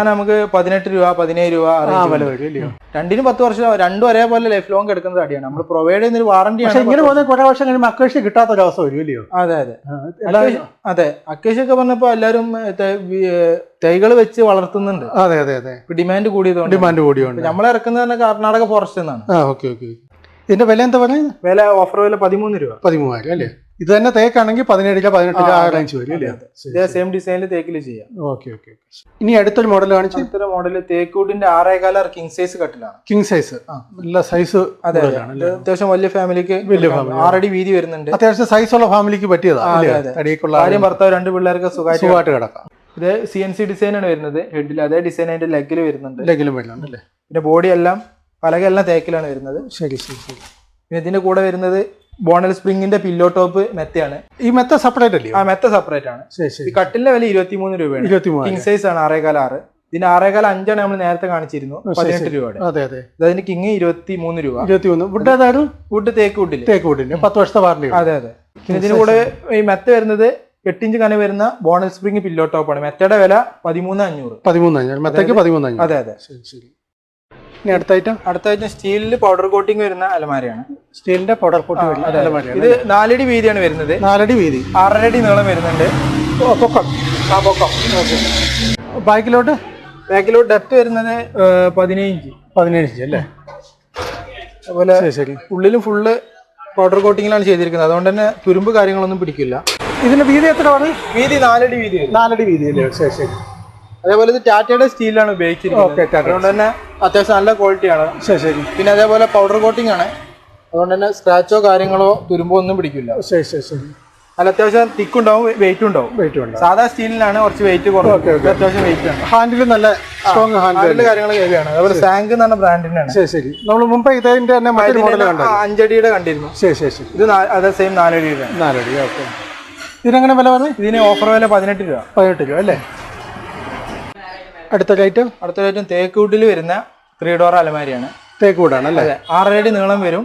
നമുക്ക് 18 രൂപ 17 രൂപ വില വരും. രണ്ടിനും 10 വർഷം, രണ്ടും ഒരേപോലെ ലൈഫ് ലോങ് എടുക്കുന്ന തടിയാണ്. നമ്മൾ പ്രൊവൈഡ് ചെയ്യുന്ന ഒരു വാറണ്ടിയാണ്. ഇങ്ങനെ പോകുന്ന കുറെ വർഷം കഴിയുമ്പോൾ അക്വേഷ്യ കിട്ടാത്ത ഒരു അവസ്ഥ വരും ഇല്ലയോ? അതെ അതെ അതെ. അക്വേഷ്യ ഒക്കെ പറഞ്ഞപ്പോ എല്ലാവരും തൈകൾ വെച്ച് വളർത്തുന്നുണ്ട്. അതെ അതെ അതെ. ഡിമാൻഡ് കൂടിയതുകൊണ്ട് നമ്മൾ ഇറക്കുന്നത് കർണാടക ഫോറസ്റ്റ് എന്നാണ്. Okay okay. ഇതിന്റെ വില എന്താ പറയുന്നത്? വില ഓഫർ വില 13 രൂപ. 13,000 അല്ലേ? ഇത് തന്നെ തേക്കാണെങ്കിൽ 17 18 ആ റേഞ്ച് വരും അല്ലേ? ഇതേ സെയിം ഡിസൈനിൽ തേക്കിൽ ചെയ്യാം. Okay okay. ഇനി അടുത്തൊരു മോഡൽ കാണിച്ചു. അടുത്തൊരു മോഡൽ തേക്കൂട്ടിന്റെ 6.4 കിങ് സൈസ് കട്ടിലാണ്. കിങ് സൈസ് നല്ല സൈസ്. അതെ. അത്യാവശ്യം വലിയ ഫാമിലിക്ക് 6 അടി വീതി വരുന്നുണ്ട്. അത്യാവശ്യം സൈസുള്ള ഫാമിലിക്ക് പറ്റിയതാണ്. ഭാര്യയും ഭർത്താവ് 2 പിള്ളേർക്ക് സുഖമായിട്ട് കിടക്കാം. ഇത് CNC ഡിസൈൻ ആണ് വരുന്നത്. ഹെഡിൽ അതേ ഡിസൈൻ അതിന്റെ ലെഗിൽ വരുന്നുണ്ട്. അല്ലേ? പിന്നെ ബോഡി എല്ലാം പലകെല്ലാം തേക്കിലാണ് വരുന്നത്. ശരി ശരി ശരി. പിന്നെ ഇതിന്റെ കൂടെ വരുന്നത് ബോണൽ സ്പ്രിങ്ങിന്റെ പില്ലോ ടോപ്പ് മെത്തയാണ്. ഈ മെത്ത സെപ്പറേറ്റ് അല്ലേ? മെത്ത സെപ്പറേറ്റ് ആണ്. ഈ കട്ടിലിന്റെ വില 23 രൂപയാണ്. കിങ് സൈസ് ആണ്. 6.4. ഇതിന് 6.4 5 നമ്മൾ നേരത്തെ കാണിച്ചിരുന്നു. 18 രൂപയുടെ. അതെ അതെ. അതിന് കിങ് 23 രൂപ. 23. വുഡ് ഏതായാലും വുഡ് തേക്കൂട്ടില്. 10 വർഷത്തെ വാറണ്ടി. അതെ അതെ. പിന്നെ ഇതിന് കൂടെ ഈ മെത്ത വരുന്നത് 8 ഇഞ്ച് കന വരുന്ന ബോണൽ സ്പ്രിംഗ് പില്ലോ ടോപ്പ് ആണ്. മെത്തയുടെ വില 13,500. 13,500. മെത്തയ്ക്ക് 13,500. അതെ അതെ. ശരി. ഇനി അടുത്ത ഐറ്റം സ്റ്റീലിൽ പൗഡർ കോട്ടിംഗ് വരുന്ന അലമാരയാണ്. സ്റ്റീലിന്റെ പൗഡർ കോട്ടിംഗ് അലമാരയാണ്. ഇത് 4 അടി വീതിയാണ് വരുന്നത്. 4 അടി വീതി, 6.5 അടി നീളം വരുന്നുണ്ട്. പൊക്കം. ബാക്കിലോട്ട് ഡെപ്ത് വരുന്നത് 15 ഇഞ്ച്. 15 ഇഞ്ച് അല്ലേ? അതുപോലെ ഉള്ളിലും ഫുള്ള് പൗഡർ കോട്ടിങ്ങിലാണ് ചെയ്തിരിക്കുന്നത്. അതുകൊണ്ട് തന്നെ തുരുമ്പ് കാര്യങ്ങളൊന്നും പിടിക്കില്ല. ഇതിന്റെ വീതി എത്ര ആണ്? വീതി 4 അടി വീതി. 4 അടി വീതി അല്ലേ? ശരി ശരി. അതേപോലെ ഇത് ടാറ്റയുടെ സ്റ്റീലാണ് ഉപയോഗിച്ചിരിക്കുന്നത്. അതുകൊണ്ട് തന്നെ അത്യാവശ്യം നല്ല ക്വാളിറ്റിയാണ്. ശരി ശരി. പിന്നെ അതേപോലെ പൗഡർ കോട്ടിംഗ് ആണ്. അതുകൊണ്ട് തന്നെ സ്ക്രാച്ചോ കാര്യങ്ങളോ തുരുമ്പോ ഒന്നും പിടിക്കില്ല. ശരി ശരി ശരി. അല്ല അത്യാവശ്യം തിക്കുണ്ടാവും, വെയിറ്റും ഉണ്ടാവും. സാധാ സ്റ്റീലിനാണ് കുറച്ച് വെയിറ്റ് കുറവ്. അത്യാവശ്യം വെയിറ്റ് ആണ്. ഹാൻഡിൽ നല്ല സ്ട്രോങ് ഹാൻഡിൽ കാര്യങ്ങൾ ഹെവിയാണ്. അതേപോലെ സാങ്ക് എന്ന് പറഞ്ഞ ബ്രാൻഡിനാണ്. ശരി ശരി. നമ്മൾ മുമ്പ് ഇതിന്റെ തന്നെ മറ്റൊരു മോഡൽ കണ്ടു. 5 അടിയുടെ കണ്ടിരുന്നു. ശരി ശരി ശരി. ഇത് അതേ സെയിം 4 അടിയുടെ. 4 അടി. ഓക്കെ. ഇതിനെങ്ങനെ വില പറഞ്ഞത്? ഇതിന് ഓഫർ വില 18 രൂപ. 18 രൂപ അല്ലേ. അടുത്ത ഐറ്റം തേക്കൂട്ടിൽ വരുന്ന 3 ഡോർ അലമാരിയാണ്. തേക്കൂടാണ് അല്ലേ? 6 അടി നീളം വരും.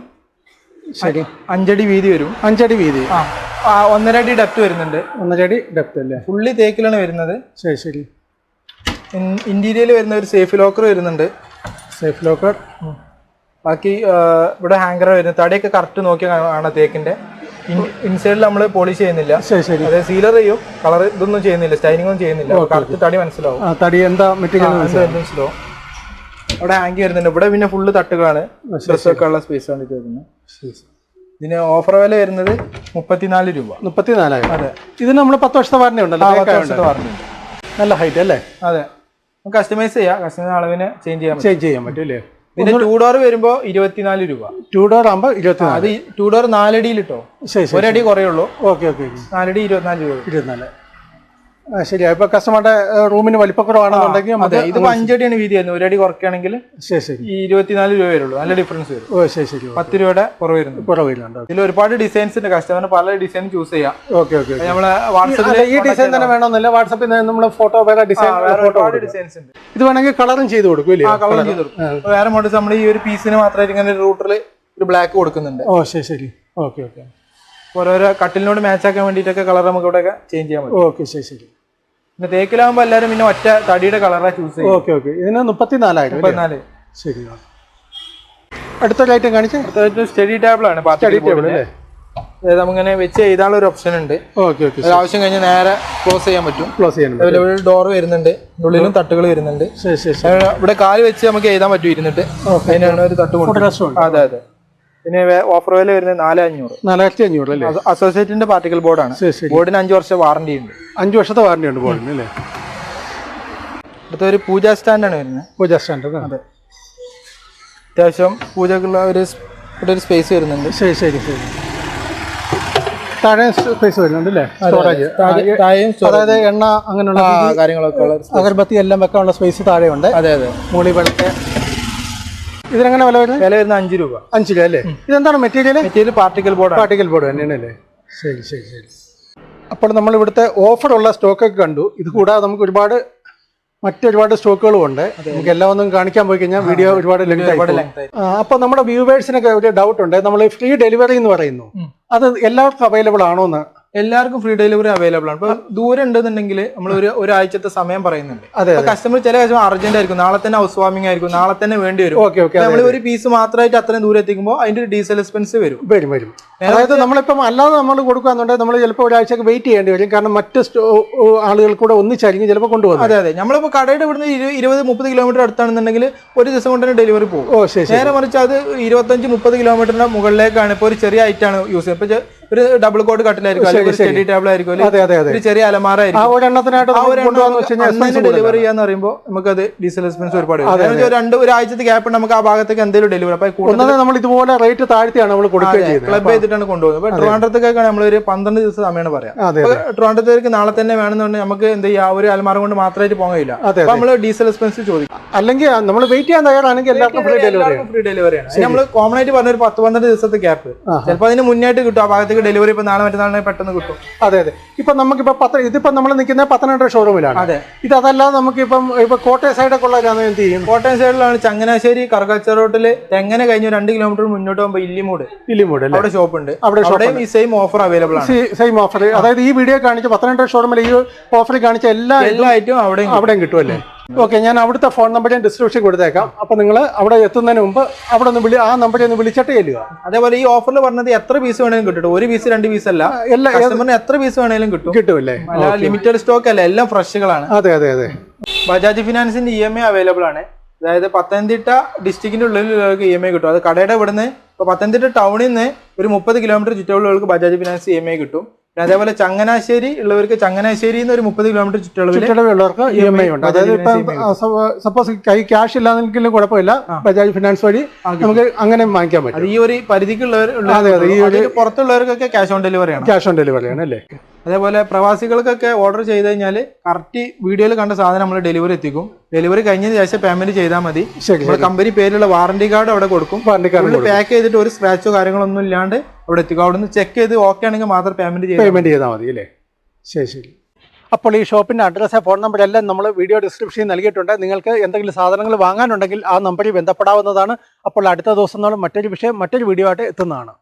ശരി. 5 അടി വീതി വരും. 5 അടി വീതി. 1.5 അടി ഡെപ്ത് വരുന്നുണ്ട്. 1.5 അടി ഡെപ്ത് അല്ലേ? ഫുള്ളി തേക്കിലാണ് വരുന്നത്. ശരി ശരി. ഇന്റീരിയൽ വരുന്ന ഒരു സേഫ് ലോക്കർ വരുന്നുണ്ട്. Safe locker. ബാക്കി ഇവിടെ ഹാങ്കർ വരുന്നത്. തടിയൊക്കെ കറക്റ്റ് നോക്കിയാൽ കാണാം തേക്കിന്റെ. ഇൻസൈഡിൽ നമ്മൾ പോളിഷ് ചെയ്യുന്നില്ല. ശരി ശരി. അതായത് സീലർ ചെയ്യും, കളർ ഇതൊന്നും ചെയ്യുന്നില്ല, സ്റ്റൈനിങ് ഒന്നും ചെയ്യുന്നില്ല. കറക്റ്റ് തടി മനസ്സിലാവും. തടി എന്താ മെറ്റീരിയൽ മനസ്സിലാവും. അവിടെ ഹാങ്കി വരുന്നുണ്ട്. ഇവിടെ പിന്നെ ഫുള്ള് തട്ടുകളാണ്, ഡ്രസ് ഒക്കെ ഉള്ള സ്പേസ് ആണ് ഇത് വരുന്നത്. ഇതിന് ഓഫർ വില വരുന്നത് 34 രൂപ. 34,000. അതെ. ഇതിന് നമ്മൾ 10 വർഷത്തെ വാറന്റി ഉണ്ടല്ലോ? 10 വർഷത്തെ വാറന്റി ഉണ്ട്. നല്ല ഹൈറ്റ് അല്ലേ? അതെ. നമുക്ക് കസ്റ്റമൈസ് ചെയ്യാം, കസ്റ്റമൈസ് അളവിന് ചേഞ്ച് ചെയ്യാൻ പറ്റും അല്ലേ? പിന്നെ 2 ഡോർ വരുമ്പോൾ 24 രൂപ. 2 ഡോർ ആകുമ്പോൾ 24. അത് 2 ഡോർ 4 അടിയിൽ ഇട്ടോ. ഒരടി കുറയുള്ളൂ. Okay okay. 4 അടി 24 രൂപ. 24. ശരി. ഇപ്പൊ കസ്റ്റമറുടെ റൂമിന് വലിപ്പക്കുറവാണെന്നുണ്ടെങ്കിൽ ഇത് 5 അടിയാണ് വീതി വരുന്നത്. 1 അടി കുറയ്ക്കുകയാണെങ്കിൽ ശരി ശരി 24 രൂപ വരുള്ളൂ. നല്ല ഡിഫറൻസ് വരും. ഓ ശരി ശരി. 10 രൂപയുടെ കുറവുണ്ട്. ഇതിൽ ഒരുപാട് ഡിസൈൻസ് ഉണ്ട്. കസ്റ്റമറിന് പല ഡിസൈൻ ചൂസ് ചെയ്യാം. Okay okay. നമ്മളെ വാട്സാപ്പിൽ ഈ ഡിസൈൻ തന്നെ വേണമെന്നില്ല. വാട്സാപ്പിൽ നമ്മൾ ഫോട്ടോ വേറെ ഡിസൈൻ ഒരുപാട് ഡിസൈൻസ് ഉണ്ട്. ഇത് വേണമെങ്കിൽ കളറും ചെയ്ത് കൊടുക്കും ഇല്ലേ? കളർ ചെയ്ത് കൊടുക്കും. വേറെ മോഡൽസ് നമ്മൾ ഈ ഒരു പീസിന് മാത്രമായിട്ട് ഇങ്ങനെ റൂട്ടറിൽ ഒരു ബ്ലാക്ക് കൊടുക്കുന്നുണ്ട്. ഓ ശരി ശരി. Okay okay. ഓരോരോ കട്ടിലിനോട് മാച്ച് ആക്കാൻ വേണ്ടിയിട്ടൊക്കെ കളർ നമുക്ക് ഇവിടെ ചേഞ്ച് ചെയ്യാൻ പറ്റും. ഓക്കെ ശരി ശരി. പിന്നെ തേക്കിലാകുമ്പോൾ എല്ലാവരും പിന്നെ ഒറ്റ തടിയുടെ കളറാണ് ചൂസ് ചെയ്യും. Okay okay. ഇതിന് 34,000. ശരി. അടുത്തൊരു ഐറ്റം കാണിച്ചു. സ്റ്റഡി ടേബിൾ ആണ്. സ്റ്റഡി ടേബിൾ അല്ലേ? അതായത് നമുക്കിങ്ങനെ വെച്ച് എഴുതാനുള്ള ഒരു ഓപ്ഷൻ ഉണ്ട്. Okay okay. ആവശ്യം കഴിഞ്ഞ് നേരെ ക്ലോസ് ചെയ്യാൻ പറ്റും. അതുപോലെ ഒരു ഡോർ വരുന്നുണ്ട്, ഉള്ളിലും തട്ടുകൾ വരുന്നുണ്ട്. ശരി ശരി. ഇവിടെ കാല് വെച്ച് നമുക്ക് എഴുതാൻ പറ്റും ഇരുന്നിട്ട്. അതിനാണ് ഒരു തട്ട് കൊടുക്കുന്നത്. അതെ അതെ. പിന്നെ ഓഫർ വില വരുന്നത് 4,500. 4,500 അല്ലേ? അസോസിയേറ്റിന്റെ പാർട്ടിക്കൽ ബോർഡാണ്. ബോർഡിന് 5 വർഷം വാറന്റി ഉണ്ട്. 5 വർഷത്തെ വാറന്റി ഉണ്ട് ബോർഡിന് അല്ലേ? അടുത്ത ഒരു പൂജാ സ്റ്റാൻഡാണ് വരുന്നത്. പൂജാ സ്റ്റാൻഡ്. അതെ. അത്യാവശ്യം പൂജക്കുള്ള ഒരു സ്പേസ് വരുന്നുണ്ട്. ശരി ശരി ശരി. താഴെ സ്പേസ് വരുന്നുണ്ട് അല്ലേ? സ്റ്റോറേജ്. അതായത് എണ്ണ അങ്ങനെയുള്ള കാര്യങ്ങളൊക്കെ അഗർബത്തി എല്ലാം വെക്കാനുള്ള സ്പേസ് താഴെ ഉണ്ട്. അതെ അതെ. മൂളി വെളുത്ത്. ഇതിനെങ്ങനെ വില വരുന്നത്? വില വരുന്നത് 5 രൂപ. 5 രൂപ അല്ലേ? ഇതെന്താണ് material? Particle board. Particle board തന്നെയാണ് അല്ലേ? ശരി ശരി ശരി. അപ്പോൾ നമ്മൾ ഇവിടുത്തെ ഓഫറുള്ള സ്റ്റോക്കൊക്കെ കണ്ടു. ഇത് കൂടാതെ നമുക്ക് മറ്റൊരുപാട് സ്റ്റോക്കുകളും ഉണ്ട്. നമുക്ക് എല്ലാം ഒന്നും കാണിക്കാൻ പോയി കഴിഞ്ഞാൽ വീഡിയോ ഒരുപാട് ലെങ്ത് ആയി. അപ്പോൾ നമ്മുടെ വ്യൂവേഴ്സിനൊക്കെ ഒരു ഡൗട്ട് ഉണ്ട്. നമ്മൾ ഫ്രീ ഡെലിവറി എന്ന് പറയുന്നു, അത് എല്ലാവർക്കും അവൈലബിൾ ആണോ എന്ന്? എല്ലാവർക്കും ഫ്രീ ഡെലിവറി അവൈലബിൾ ആണ്. ഇപ്പൊ ദൂരം ഉണ്ടെന്നുണ്ടെങ്കിൽ നമ്മൾ ഒരാഴ്ചത്തെ സമയം പറയുന്നുണ്ട്. കസ്റ്റമർ ചില കസ്റ്റമർ അർജന്റ് ആയിരിക്കും, നാളെ തന്നെ ഹൗസ് വാമിംഗ് ആയിരിക്കും, നാളെ തന്നെ വേണ്ടി വരും. നമ്മൾ ഒരു പീസ് മാത്രമായിട്ട് അത്രയും ദൂരം എത്തിക്കുമ്പോൾ അതിന്റെ ഡീസൽ എക്സ്പെൻസ് വരും. അതായത് നമ്മളിപ്പം അല്ലാതെ നമ്മൾ കൊടുക്കുകയെന്നുണ്ടെങ്കിൽ നമ്മൾ ചിലപ്പോൾ ഒരാഴ്ചക്ക് വെയിറ്റ് ചെയ്യേണ്ടി വരും. കാരണം മറ്റ് ആളുകൾ കൂടെ ഒന്നിച്ചായിരിക്കും ചിലപ്പോൾ കൊണ്ടുപോകും. അതെ അതെ. നമ്മളിപ്പോൾ കടയുടെ ഇവിടുന്ന് 20-30 കിലോമീറ്റർ അടുത്താണെന്നുണ്ടെങ്കിൽ ഒരു ദിവസം കൊണ്ട് തന്നെ ഡെലിവറി പോകും. നേരെ മറിച്ച് അത് 25-30 കിലോമീറ്ററിന്റെ മുകളിലേക്കാണ്. ഇപ്പോൾ ഒരു ചെറിയ ഐറ്റം ആണ് യൂസ് ചെയ്യുന്നത്. ഇപ്പൊ ഒരു ഡബിൾ കോഡ് കട്ടിലായിരിക്കും, സ്റ്റഡി ടേബിൾ ആയിരിക്കും, ഒരു ചെറിയ അലമാരായിരിക്കും. ഡെലിവറി ചെയ്യാന്ന് പറയുമ്പോൾ നമുക്കത് ഡീസൽ എക്സ്പെൻസ് ഒരുപാട് ഒരാഴ്ചത്തെ ഗ്യാപ്പ് നമുക്ക് ആ ഭാഗത്തേക്ക് എന്തെങ്കിലും ഡെലിവറി. അപ്പൊ നമ്മൾ ഇതുപോലെ റേറ്റ് താഴ്ത്തിയാണ് നമ്മൾ കൊടുക്കുകയും ക്ലബ് ചെയ്തിട്ടാണ് കൊണ്ടുപോകുന്നത്. ഇപ്പൊ ട്രിവാൻഡ്രത്തേക്കാണ് നമ്മളൊരു 12 ദിവസം സമയമാണ് പറയാം. ട്രിവാൻഡ്രത്തേക്ക് നാളെ തന്നെ വേണമെന്നുണ്ടെങ്കിൽ നമുക്ക് എന്ത് ചെയ്യാം, ഒരു അലമാര കൊണ്ട് മാത്രമായിട്ട് പോകാൻ കഴിയില്ല. അപ്പൊ നമ്മള് ഡീസൽ എക്സ്പെൻസ് ചോദിക്കും. അല്ലെങ്കിൽ നമ്മൾ വെയിറ്റ് ചെയ്യാൻ തയ്യാറാണെങ്കിൽ എല്ലാവർക്കും ഫ്രീ ഡെലിവറിയാണ്. നമ്മൾ കോമൺ ആയിട്ട് പറഞ്ഞ ഒരു 10-12 ദിവസത്തെ ഗ്യാപ്പ് ചിലപ്പോൾ അതിന് മുന്നായിട്ട് കിട്ടും. ആ ഭാഗത്തേക്ക് ഡെലിവറി ഇപ്പൊ നാളെ മറ്റന്നാളിനെ പെട്ടെന്ന് കിട്ടും. അതെ അതെ. ഇപ്പൊ നമുക്കിപ്പോ ഇതിപ്പോ നമ്മൾ നിൽക്കുന്ന പത്തനംതിട്ട ഷോറൂമിലാണ്. അതെ. ഇത് അതല്ലാതെ നമുക്കിപ്പം ഇപ്പൊ കോട്ടയം സൈഡൊക്കെ ഉള്ളവരാണ് എന്ത് ചെയ്യും? കോട്ടയം സൈഡിലാണ് ചങ്ങനാശ്ശേരി കറുകച്ചർ റോട്ടില് തെങ്ങനെ കഴിഞ്ഞ് 2 കിലോമീറ്റർ മുന്നോട്ട് പോകുമ്പോൾ ഇല്ലിമൂട് അവിടെ ഷോപ്പ് ഉണ്ട്. അവിടെയും ഈ സെയിം ഓഫർ അവൈലബിൾ ആണ്. Same offer. അതായത് ഈ വീഡിയോ കാണിച്ച പത്തനംതിട്ട ഷോറൂമിൽ ഈ ഓഫർ കാണിച്ച എല്ലാ ഐറ്റവും അവിടെയും കിട്ടുമല്ലേ? ഓക്കെ. ഞാൻ അവിടുത്തെ ഫോൺ നമ്പർ ഞാൻ ഡിസ്ക്രിപ്ഷൻ കൊടുത്തേക്കാം. അപ്പൊ നിങ്ങൾ അവിടെ എത്തുന്നതിന് മുമ്പ് അവിടെ ഒന്ന് ആ നമ്പറിൽ ഒന്ന് വിളിച്ചിട്ട് ചെല്ലുക. അതേപോലെ ഈ ഓഫറിൽ പറഞ്ഞത് എത്ര പീസ് വേണമെങ്കിലും കിട്ടും. 1 പീസ് 2 പീസ് അല്ല, എത്ര പീസ് വേണമെങ്കിലും കിട്ടുമല്ലേ? ലിമിറ്റഡ് സ്റ്റോക്ക് അല്ല, എല്ലാം ഫ്രഷുകളാണ്. അതെ അതെ അതെ. ബജാജ് ഫിനാൻസിന്റെ EMI അവൈലബിൾ ആണ്. അതായത് പത്തനംതിട്ട ഡിസ്ട്രിക്റ്റിന്റെ ഉള്ളിലുള്ളവർക്ക് EMI കിട്ടും. അത് കടയുടെ ഇവിടുന്ന് ഇപ്പൊ പത്തനംതിട്ട ടൗണിൽ നിന്ന് ഒരു 30 കിലോമീറ്റർ ചുറ്റളവുകൾക്ക് ബജാജ് ഫിനാൻസ് EMI കിട്ടും. അതേപോലെ ചങ്ങനാശ്ശേരി ഉള്ളവർക്ക് ചങ്ങനാശ്ശേരിയിൽ നിന്ന് ഒരു 30 കിലോമീറ്റർ ചുറ്റളവുള്ളവർക്ക് EMI ഉണ്ട്. അതായത് ഇപ്പം സപ്പോസ് കൈ ക്യാഷ് ഇല്ലാന്നെങ്കിലും കുഴപ്പമില്ല, ബജാജ് ഫിനാൻസ് വഴി നമുക്ക് അങ്ങനെ വാങ്ങിക്കാൻ പറ്റും. ഈ ഒരു പരിധിക്കുള്ളവർ പുറത്തുള്ളവർക്കൊക്കെ ക്യാഷ് ഓൺ ഡെലിവറിയാണ് അല്ലേ? അതേപോലെ പ്രവാസികൾക്കൊക്കെ ഓർഡർ ചെയ്ത് കഴിഞ്ഞാൽ കറക്റ്റ് വീഡിയോയിൽ കണ്ട സാധനം നമ്മൾ ഡെലിവറി എത്തിക്കും. ഡെലിവറി കഴിഞ്ഞതിന് ശേഷം പേയ്മെന്റ് ചെയ്താൽ മതി. കമ്പനി പേരിലുള്ള വാറന്റി കാർഡ് അവിടെ കൊടുക്കും. പാക്ക് ചെയ്തിട്ട് ഒരു സ്ക്രാച്ചോ കാര്യങ്ങളൊന്നും ഇല്ലാണ്ട് അവിടെ എത്തിക്കും. അവിടെ നിന്ന് ചെക്ക് ചെയ്ത് ഓക്കെ ആണെങ്കിൽ മാത്രം പേയ്മെന്റ് ചെയ്താൽ മതി അല്ലേ? ശരി. അപ്പോൾ ഈ ഷോപ്പിൻ്റെ അഡ്രസ്സ്, ഫോൺ നമ്പർ എല്ലാം നമ്മൾ വീഡിയോ ഡിസ്ക്രിപ്ഷനിൽ നൽകിയിട്ടുണ്ട്. നിങ്ങൾക്ക് എന്തെങ്കിലും സാധനങ്ങൾ വാങ്ങാനുണ്ടെങ്കിൽ ആ നമ്പറിൽ ബന്ധപ്പെടാവുന്നതാണ്. അപ്പോൾ അടുത്ത ദിവസം നമ്മൾ മറ്റൊരു വിഷയം, മറ്റൊരു വീഡിയോ ആയിട്ട് എത്തുന്നതാണ്.